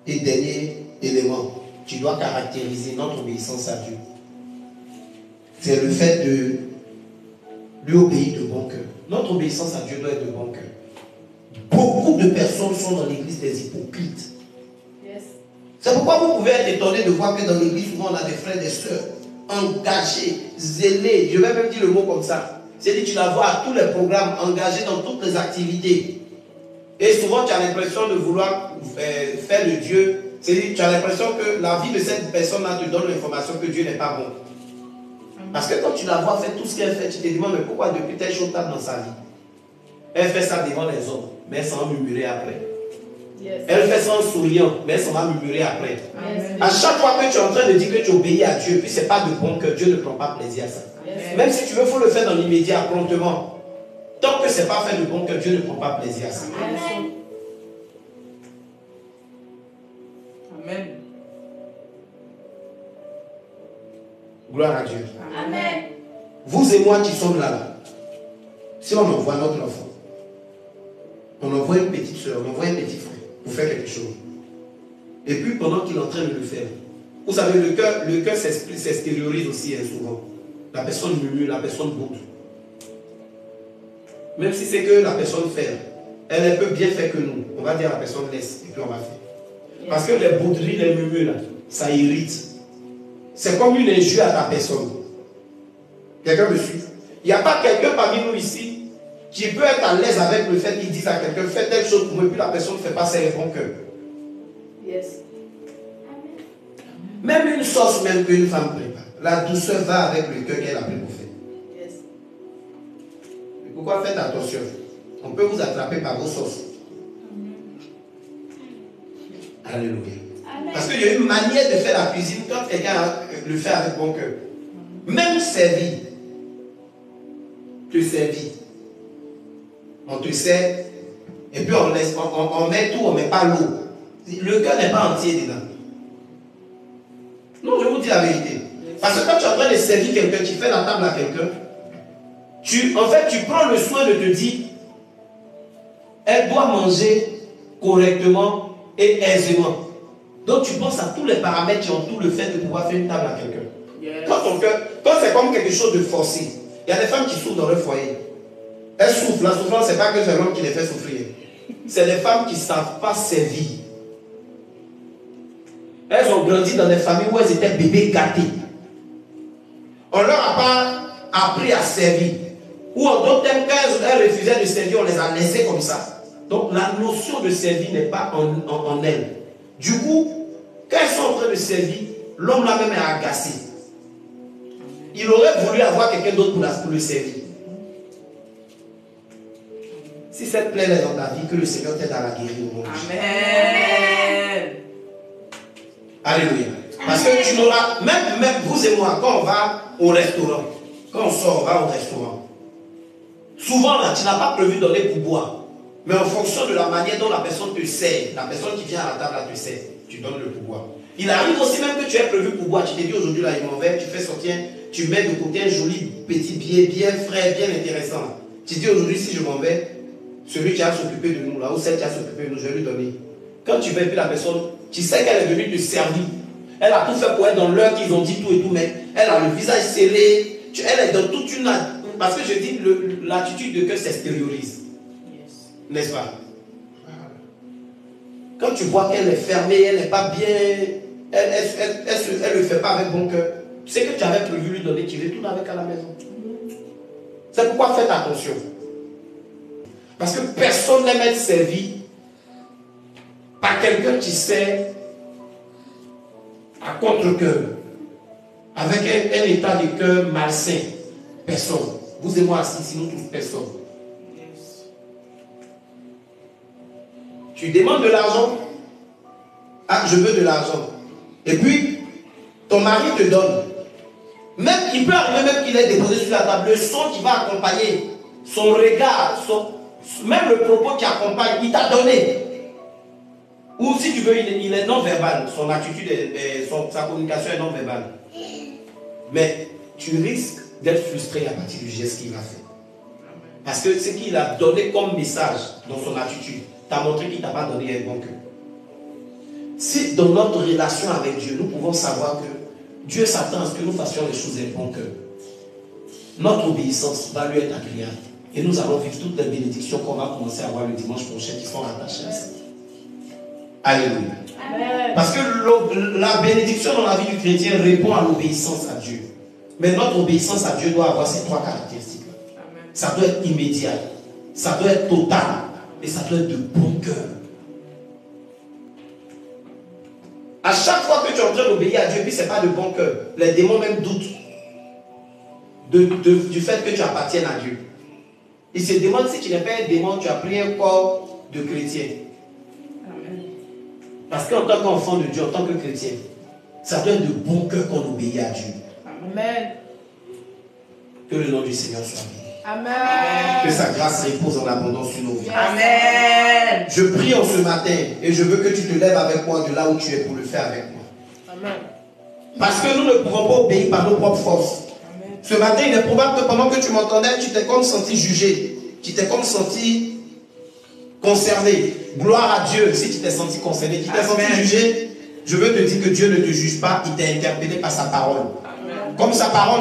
et dernier élément qui doit caractériser notre obéissance à Dieu, c'est le fait de lui obéir de bon cœur. Notre obéissance à Dieu doit être de bon cœur. Beaucoup de personnes sont dans l'église des hypocrites. Yes. C'est pourquoi vous pouvez être étonné de voir que dans l'église, souvent on a des frères et des sœurs engagés, zélés. Je vais même dire le mot comme ça. C'est-à-dire que tu la vois à tous les programmes, engagés dans toutes les activités. Et souvent tu as l'impression de vouloir faire de Dieu. C'est-à-dire que tu as l'impression que la vie de cette personne-là te donne l'information que Dieu n'est pas bon. Parce que quand tu la vois faire tout ce qu'elle fait, tu te demandes mais pourquoi depuis telle chose tape dans sa vie. Elle fait ça devant les hommes, mais elle s'en va murmurer après. Yes. Elle fait ça en souriant, mais elle s'en va murmurer après. Amen. À chaque fois que tu es en train de dire que tu obéis à Dieu, puis c'est pas de bon cœur, Dieu ne prend pas plaisir à ça. Yes. Même si tu veux, il faut le faire dans l'immédiat, promptement. Tant que ce n'est pas fait de bon cœur, Dieu ne prend pas plaisir à ça. Amen. Amen. Gloire à Dieu. Amen. Vous et moi qui sommes là, si on envoie notre enfant, on envoie une petite soeur, on envoie un petit frère pour faire quelque chose. Et puis pendant qu'il est en train de le faire, vous savez, le cœur s'extériorise aussi souvent. La personne murmure, la personne boude. Même si c'est que la personne fait, elle peut bien faire que nous. On va dire à la personne laisse et puis on va faire. Parce que les bouderies, les murmures, là, ça irrite. C'est comme une injure à ta personne. Quelqu'un me suit? Il n'y a pas quelqu'un parmi nous ici qui peut être à l'aise avec le fait qu'il dise à quelqu'un fais telle chose pour moi et puis la personne ne fait pas ça avec bon cœur. Yes. Même une sauce même qu'une femme prépare, la douceur va avec le cœur qu'elle a pris pour faire. Yes. Et pourquoi faites attention? On peut vous attraper par vos sauces. Alléluia. Amen. Parce qu'il y a une manière de faire la cuisine quand quelqu'un le fait avec bon cœur. Même servi. Te servir. On te sert. Et puis on laisse, on met tout, on ne met pas l'eau. Le cœur n'est pas entier dedans. Non, je vous dis la vérité. Parce que quand tu es en train de servir quelqu'un, tu fais la table à quelqu'un, en fait, tu prends le soin de te dire, elle doit manger correctement et aisément. Donc tu penses à tous les paramètres qui ont tout le fait de pouvoir faire une table à quelqu'un. Yes. Quand c'est comme quelque chose de forcé, il y a des femmes qui souffrent dans leur foyer. Elles souffrent. La souffrance, ce n'est pas que c'est l'homme qui les fait souffrir. C'est les femmes qui ne savent pas servir. Elles ont grandi dans des familles où elles étaient bébés gâtés. On ne leur a pas appris à servir. Ou en d'autres termes, quand elles refusaient de servir, on les a laissées comme ça. Donc la notion de servir n'est pas en elles. Du coup, quand elles sont en train de servir, l'homme là même est agacé. Il aurait voulu avoir quelqu'un d'autre pour le servir. Si cette plaie est dans ta vie, que le Seigneur t'aide à la guérir au nom de Jésus. Amen. Alléluia. Parce que tu n'auras, même vous et moi, quand on va au restaurant, quand on sort, on va au restaurant. Souvent là, tu n'as pas prévu de donner pour boire. Mais en fonction de la manière dont la personne te sert, la personne qui vient à la table là te sert, tu donnes le pourboire. Il arrive aussi même que tu aies prévu pour boire, tu te dis aujourd'hui là, il m'en va, tu fais sortir tu mets de côté un joli petit billet bien frais, bien intéressant. Tu dis aujourd'hui, si je m'en vais, celui qui a s'occupé de nous, là, ou celle qui a s'occupé de nous, je vais lui donner. Quand tu vas puis la personne, tu sais qu'elle est venue te servir. Elle a tout fait pour être dans l'heure qu'ils ont dit tout et tout, mais elle a le visage scellé. Elle est dans toute une... Parce que je dis, l'attitude de cœur s'extériorise. N'est-ce pas? Quand tu vois qu'elle est fermée, elle n'est pas bien, elle ne le fait pas avec bon cœur, tu sais que tu avais prévu lui donner, tu retournes avec à la maison. C'est pourquoi faites attention. Parce que personne n'aime être servi par quelqu'un qui sait à contre-cœur, avec un état de cœur malsain. Personne. Vous et moi assis, sinon tous personne. Tu demandes de l'argent. Ah, je veux de l'argent. Et puis, ton mari te donne. Même, il peut arriver même qu'il ait déposé sur la table le son qui va accompagner, son regard, même le propos qui accompagne, il t'a donné. Ou si tu veux, il est non-verbal. Son attitude, sa communication est non-verbale. Mais tu risques d'être frustré à partir du geste qu'il va faire. Parce que ce qu'il a donné comme message dans son attitude t'a montré qu'il ne t'a pas donné un bon cœur. Si dans notre relation avec Dieu, nous pouvons savoir que Dieu s'attend à ce que nous fassions les choses avec bon cœur, notre obéissance va lui être agréable. Et nous allons vivre toutes les bénédictions qu'on va commencer à voir le dimanche prochain qui sont rattachées à ça. Alléluia. Amen. Parce que la bénédiction dans la vie du chrétien répond à l'obéissance à Dieu. Mais notre obéissance à Dieu doit avoir ces trois caractéristiques. Ça doit être immédiat, ça doit être total et ça doit être de bon cœur. À chaque fois que tu es en train d'obéir à Dieu, puis ce n'est pas de bon cœur, les démons même doutent du fait que tu appartiennes à Dieu. Ils se demandent si tu n'es pas un démon, tu as pris un corps de chrétien. Amen. Parce qu'en tant qu'enfant de Dieu, en tant que chrétien, ça doit être de bon cœur qu'on obéit à Dieu. Amen. Que le nom du Seigneur soit béni. Amen. Que sa grâce repose en abondance sur nos vies. Amen. Je prie en ce matin et je veux que tu te lèves avec moi de là où tu es pour le faire avec moi. Amen. Parce que nous ne pouvons pas obéir par nos propres forces. Amen. Ce matin, il est probable que pendant que tu m'entendais, tu t'es comme senti jugé. Tu t'es comme senti concerné. Gloire à Dieu si tu t'es senti concerné. Tu t'es senti jugé. Je veux te dire que Dieu ne te juge pas. Il t'a interpellé par sa parole. Amen. Comme sa parole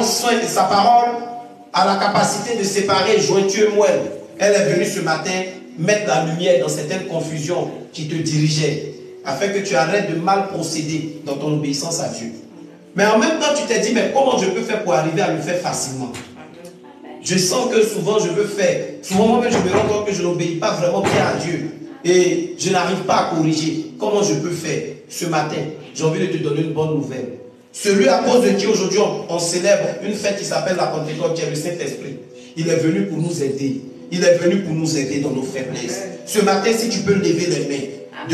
a la capacité de séparer jointure et moelle. Elle est venue ce matin mettre la lumière dans certaines confusions qui te dirigeaient, afin que tu arrêtes de mal procéder dans ton obéissance à Dieu. Mais en même temps, tu t'es dit, mais comment je peux faire pour arriver à le faire facilement? Je sens que souvent je veux faire. Souvent moi-même je me rends compte que je n'obéis pas vraiment bien à Dieu. Et je n'arrive pas à corriger. Comment je peux faire? Ce matin, j'ai envie de te donner une bonne nouvelle. Celui à cause de qui aujourd'hui on célèbre une fête qui s'appelle la Pentecôte, qui est le Saint-Esprit. Il est venu pour nous aider. Il est venu pour nous aider dans nos faiblesses. Ce matin, si tu peux lever les mains,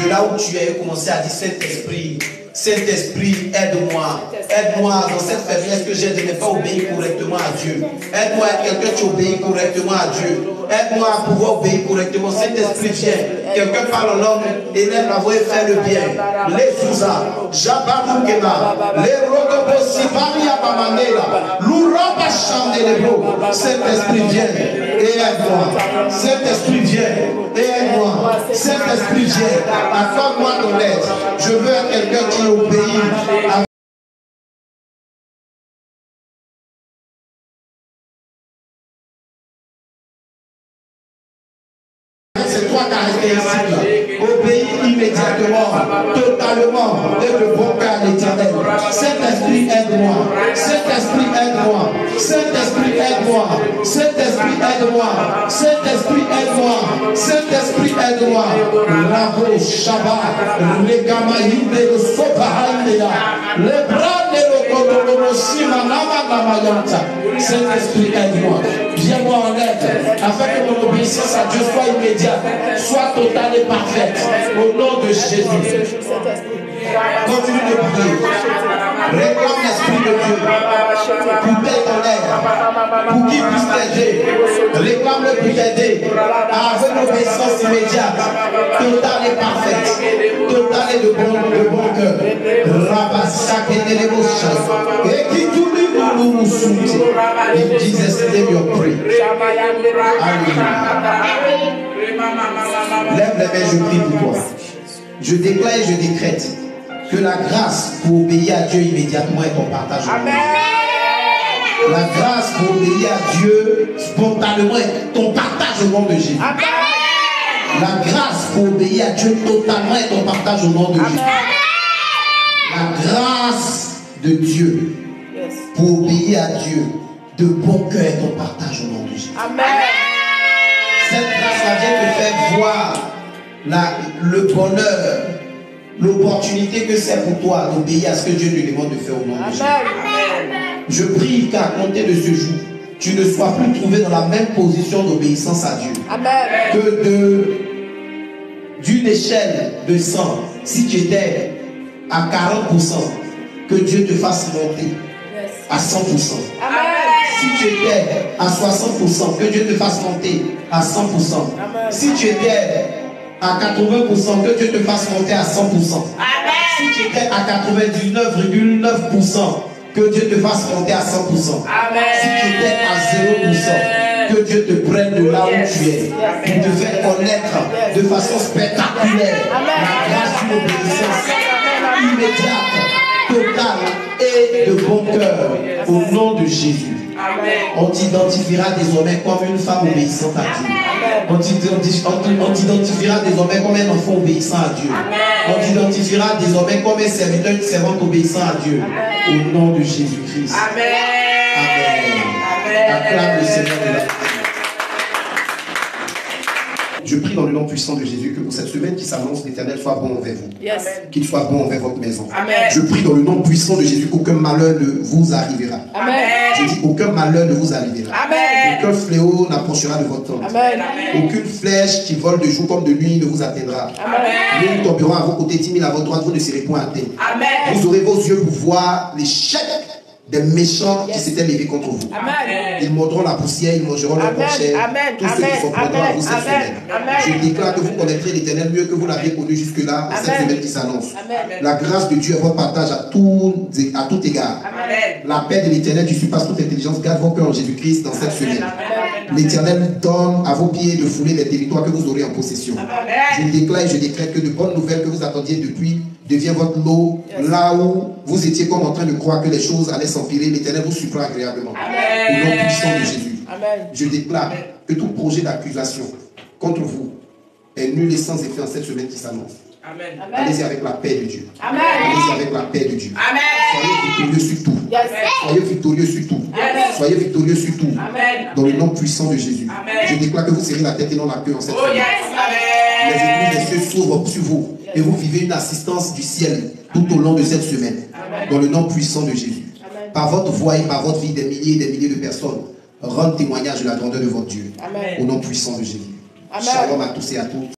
de là où tu es, commencer à dire Saint-Esprit, Saint-Esprit, aide-moi. Aide-moi dans cette faiblesse que j'ai de ne pas obéir correctement à Dieu. Aide-moi à quelqu'un qui obéit correctement à Dieu. Aide-moi à pouvoir obéir correctement. Saint-Esprit, viens. Quelqu'un parle en langue, élève la voix et fait le bien. Les Souza, Jabaroukema, les Rodobosi, Baria Bamanela, Louraba Chandelebo. Saint-Esprit, viens et aide-moi. Saint-Esprit, viens et aide-moi. Saint-Esprit, viens. Accorde-moi ton aide. Je veux à quelqu'un qui obéit à ces trois caractéristiques. Obéir immédiatement, totalement, et de bon cœur à l'Éternel. Saint-Esprit, aide-moi. Saint-Esprit, aide-moi. Saint-Esprit, aide-moi. Saint-Esprit, aide-moi. Saint-Esprit, aide-moi. Saint-Esprit, aide-moi. Rabo, Shabbat, le Gamaïde, le Sopahandea, le bras de Saint-Esprit, aide-moi. Viens-moi en aide, afin que mon obéissance à Dieu soit immédiate, soit totale et parfaite. Au nom de Jésus. Continue de prier. Réclame l'Esprit de Dieu pour t'aider ton aide, pour qu'il puisse t'aider. Réclame-le pour t'aider à avoir une obéissance immédiate, totale et parfaite, totale et de bon cœur. Et qui tout soumis. In Jesus' name you pray. Lève les mains, je prie pour toi. Je déclare et je décrète que la grâce pour obéir à Dieu immédiatement est ton partage. Amen. La grâce pour obéir à Dieu spontanément est ton partage au nom de Jésus. Amen. La grâce pour obéir à Dieu totalement est ton partage au nom de Jésus. La grâce de Dieu pour obéir à Dieu de bon cœur est ton partage au nom de Jésus. Amen. Cette grâce vient te faire voir le bonheur, l'opportunité que c'est pour toi d'obéir à ce que Dieu te demande de faire au nom de Jésus. Je prie qu'à compter de ce jour, tu ne sois plus trouvé dans la même position d'obéissance à Dieu. Amen. Que d'une échelle de 100, si tu étais à 40%, que Dieu te fasse monter à 100%. Amen. Si tu étais à 60%, que Dieu te fasse monter à 100%. Amen. Si tu étais à 80%, que Dieu te fasse monter à 100%. Amen. Si tu étais à 99,9%, que Dieu te fasse monter à 100%. Amen. Si tu étais à 0%, que Dieu te prenne de là où tu es pour te faire connaître de façon spectaculaire la grâce d'une obéissance immédiate, totale et de bon cœur au nom de Jésus. On t'identifiera désormais comme une femme obéissante à Dieu. On t'identifiera désormais comme un enfant obéissant à Dieu. On t'identifiera désormais comme un serviteur, une servante obéissant à Dieu. Au nom de Jésus-Christ. Amen. Amen. Acclame le Seigneur de la vie. Je prie dans le nom puissant de Jésus que pour cette semaine qui s'annonce, l'Éternel soit bon envers vous. Yes. Qu'il soit bon envers votre maison. Amen. Je prie dans le nom puissant de Jésus qu'aucun malheur ne vous arrivera. Amen. Je dis aucun malheur ne vous arrivera. Amen. Aucun fléau n'approchera de votre tente. Amen. Aucune flèche qui vole de jour comme de nuit ne vous atteindra. Amen. Nous tomberons à vos côtés, 10 000 à votre droite, vous ne serez point atteints. Amen. Vous aurez vos yeux pour voir les chèques des méchants qui s'étaient levés contre vous. Amen. Ils mordront la poussière, ils mangeront leur Amen. porchère. Amen. Tous ceux qui sont prendront à vous cette Amen. semaine. Amen. Je déclare que vous connaîtrez l'Éternel mieux que vous l'aviez connu jusque-là, cette Amen. semaine qui s'annonce. Amen. La grâce de Dieu est votre partage à tout égard. Amen. La paix de l'Éternel qui surpasse toute intelligence garde vos cœurs en Jésus-Christ dans cette semaine. Amen. L'Éternel donne à vos pieds de fouler les territoires que vous aurez en possession. Je déclare et je décrète que de bonnes nouvelles que vous attendiez depuis devient votre lot. Là où vous étiez comme en train de croire que les choses allaient s'empirer, l'Éternel vous surprend agréablement. Au nom puissant de Jésus. Amen. Je déclare que tout projet d'accusation contre vous est nul et sans effet en cette semaine qui s'annonce. Amen. Allez-y avec la paix de Dieu. Amen. Allez-y avec la paix de Dieu. Amen. Soyez victorieux sur tout. Yes. Soyez victorieux sur tout. Amen. Soyez victorieux sur tout. Amen. Dans le nom puissant de Jésus. Amen. Je déclare que vous serez la tête et non la queue en cette Oh semaine. yes. Les Amen. églises des cieux s'ouvrent sur vous et vous vivez une assistance du ciel tout au long de cette semaine. Amen. Dans le nom puissant de Jésus. Amen. Par votre voix et par votre vie, des milliers et des milliers de personnes rendent témoignage de la grandeur de votre Dieu. Amen. Au nom puissant de Jésus. Amen. Shalom à tous et à toutes.